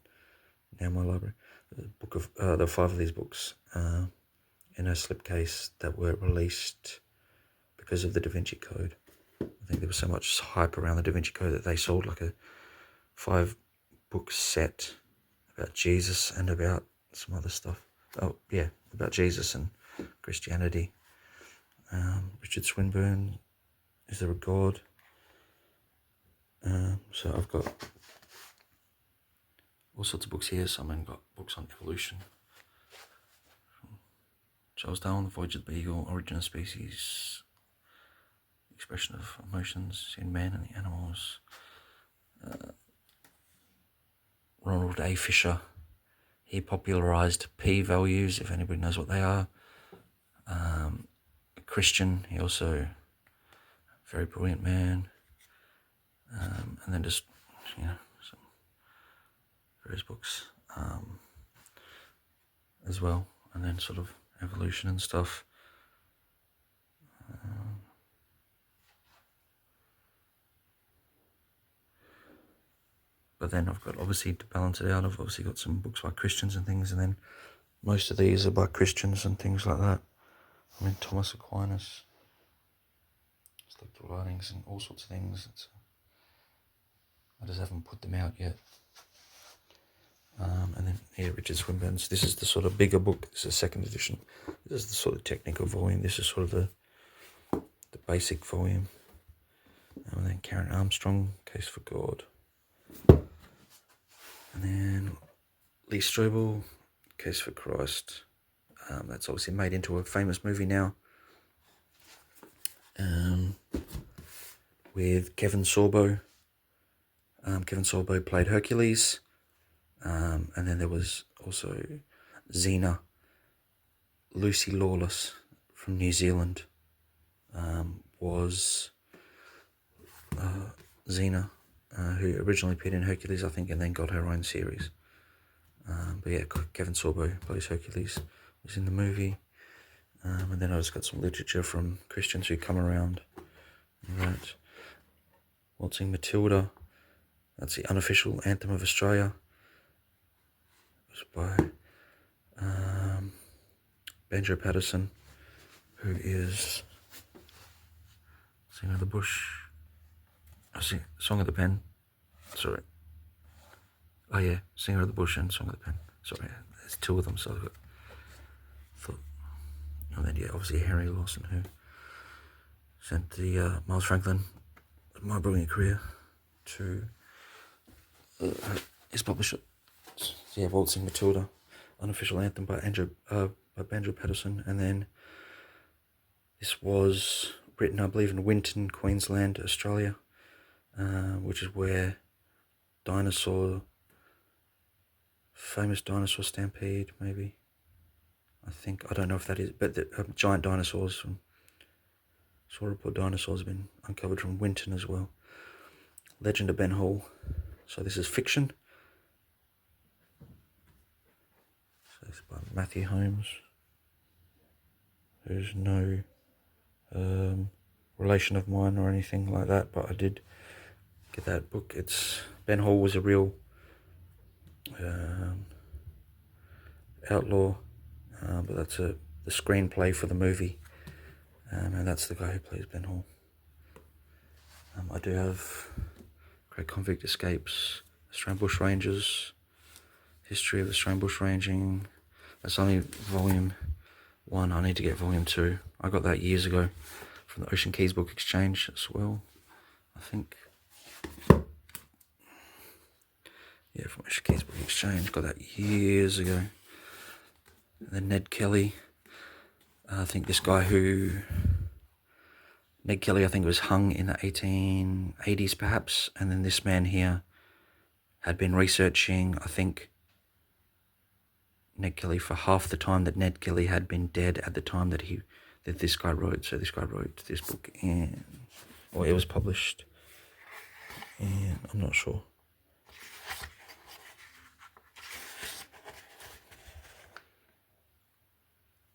Now my library. There were 5 of these books in a slipcase that were released because of the Da Vinci Code. I think there was so much hype around the Da Vinci Code that they sold like a 5-book set about Jesus and about some other stuff. Oh yeah, about Jesus and Christianity. Richard Swinburne, Is There a God? So I've got all sorts of books here. Some I've got books on evolution. Charles Darwin, The Voyage of the Beagle, Origin of Species, Expression of Emotions in Man and the Animals. Ronald A. Fisher, he popularised p-values, if anybody knows what they are. Christian, he also, very brilliant man. And then just, some various books as well. And then sort of evolution and stuff. But then I've got, obviously, to balance it out, I've obviously got some books by Christians and things, and then most of these are by Christians and things like that. I mean, Thomas Aquinas, Intellectual Writings, and all sorts of things. I just haven't put them out yet. And then here, Richard Swinburne's. This is the sort of bigger book. This is 2nd edition. This is the sort of technical volume. This is sort of the basic volume. And then Karen Armstrong, Case for God. And then Lee Strobel, Case for Christ. That's obviously made into a famous movie now. With Kevin Sorbo. Kevin Sorbo played Hercules. And then there was also Xena, Lucy Lawless from New Zealand, was Xena, who originally appeared in Hercules, I think, and then got her own series. But yeah, Kevin Sorbo plays Hercules, was in the movie. And then I just got some literature from Christians who come around. Right. Waltzing Matilda, that's the unofficial anthem of Australia. It was by Banjo Patterson, who is Singer of the Bush. Song of the Pen. Sorry. Oh yeah, Singer of the Bush and Song of the Pen. Sorry, there's 2 of them, so I thought. And then yeah, obviously Henry Lawson, who sent the Miles Franklin, My Brilliant Career, to his publisher. So yeah, Waltzing Matilda, unofficial anthem by Banjo Patterson, and then this was written, I believe, in Winton, Queensland, Australia, which is where famous dinosaur stampede, maybe. I think. I don't know if that is, but the giant dinosaurs from sauropod dinosaurs have been uncovered from Winton as well. Legend of Ben Hall. So this is fiction. So it's by Matthew Holmes. There's no relation of mine or anything like that, but I did get that book. It's Ben Hall was a real outlaw, but that's the screenplay for the movie, and that's the guy who plays Ben Hall. I do have Great Convict Escapes, Australian Bush Rangers, History of Australian Bush Ranging. That's only volume 1. I need to get volume 2. I got that years ago from the Ocean Keys Book Exchange as well, I think. Yeah, from Ocean Keys Book Exchange. Got that years ago. And then Ned Kelly. I think this guy Ned Kelly, I think, was hung in the 1880s perhaps. And then this man here had been researching, I think, Ned Kelly for half the time that Ned Kelly had been dead at the time that this guy wrote. So this guy wrote this book or it was published in, I'm not sure.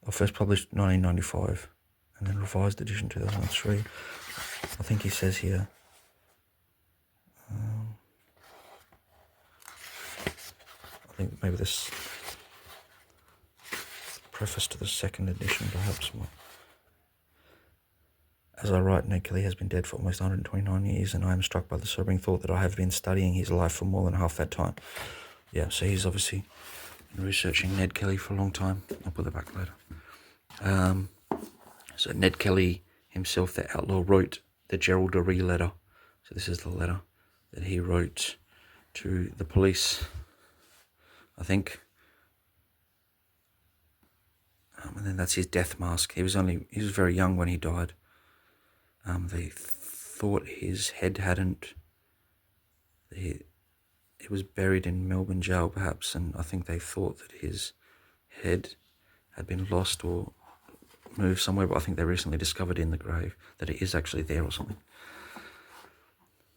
First published 1995 and then revised edition 2003. I think he says here I think maybe this preface to the second edition perhaps. As I write, Ned Kelly has been dead for almost 129 years, and I am struck by the sobering thought that I have been studying his life for more than half that time. Yeah, so he's obviously been researching Ned Kelly for a long time. I'll put that back later. So Ned Kelly himself, the outlaw, wrote the Geraldary letter. So this is the letter that he wrote to the police, I think. And then that's his death mask. He was very young when he died. They thought his head hadn't. He was buried in Melbourne jail, perhaps, and I think they thought that his head had been lost or moved somewhere. But I think they recently discovered in the grave that it is actually there or something.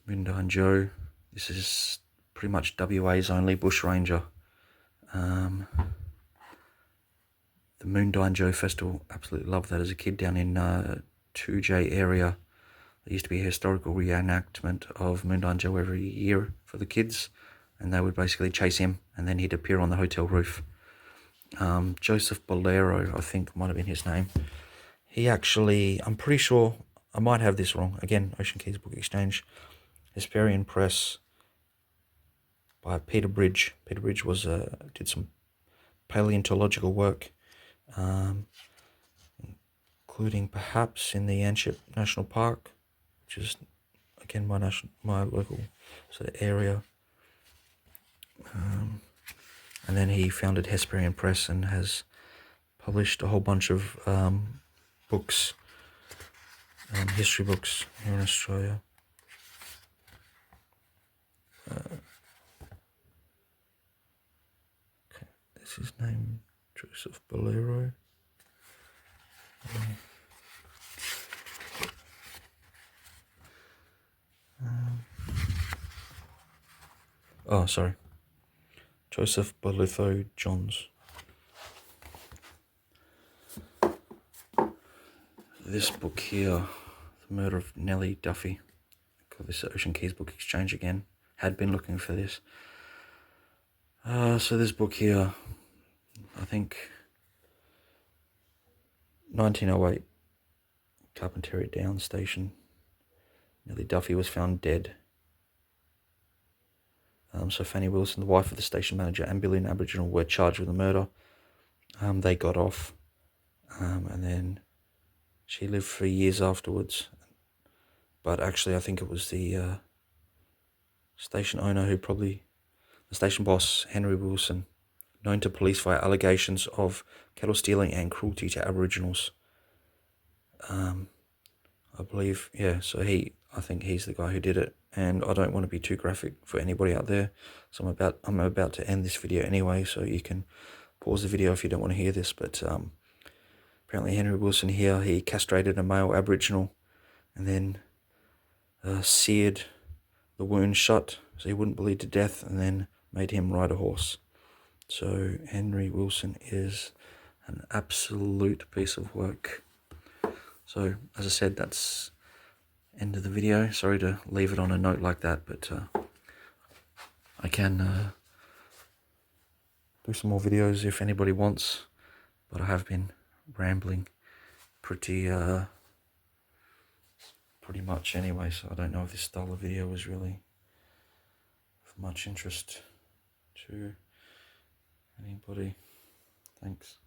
Moondyne Joe. This is pretty much WA's only bushranger. The Moondyne Joe Festival. Absolutely loved that as a kid down in 2J area. There used to be a historical reenactment of Moondyne Joe every year for the kids, and they would basically chase him, and then he'd appear on the hotel roof. Joseph Bolero, I think, might have been his name. He actually, I'm pretty sure, I might have this wrong. Again, Ocean Keys Book Exchange, Hesperian Press by Peter Bridge. Peter Bridge did some paleontological work, including perhaps in the Yanchep National Park, which is again my local sort of area. And then he founded Hesperian Press and has published a whole bunch of books, history books here in Australia. Okay, this is his name, Joseph Bolero. Oh, sorry. Joseph Bolitho Johns. This book here, The Murder of Nellie Duffy. Got this at Ocean Keys Book Exchange again. Had been looking for this. So this book here, I think 1908, Carpentaria Downs Station. Nellie Duffy was found dead. So Fanny Wilson, the wife of the station manager, and Billy, an Aboriginal, were charged with the murder. They got off, and then she lived for years afterwards. But actually, I think it was the station owner the station boss, Henry Wilson, known to police via allegations of cattle stealing and cruelty to Aboriginals. I believe, yeah, so I think he's the guy who did it, and I don't want to be too graphic for anybody out there, so I'm about to end this video anyway, so you can pause the video if you don't want to hear this, but apparently Henry Wilson here, he castrated a male Aboriginal and then seared the wound shut so he wouldn't bleed to death, and then made him ride a horse. So Henry Wilson is an absolute piece of work. So as I said, that's end of the video. Sorry to leave it on a note like that, but I can do some more videos if anybody wants, but I have been rambling pretty much anyway, so I don't know if this style of video was really of much interest to anybody. Thanks.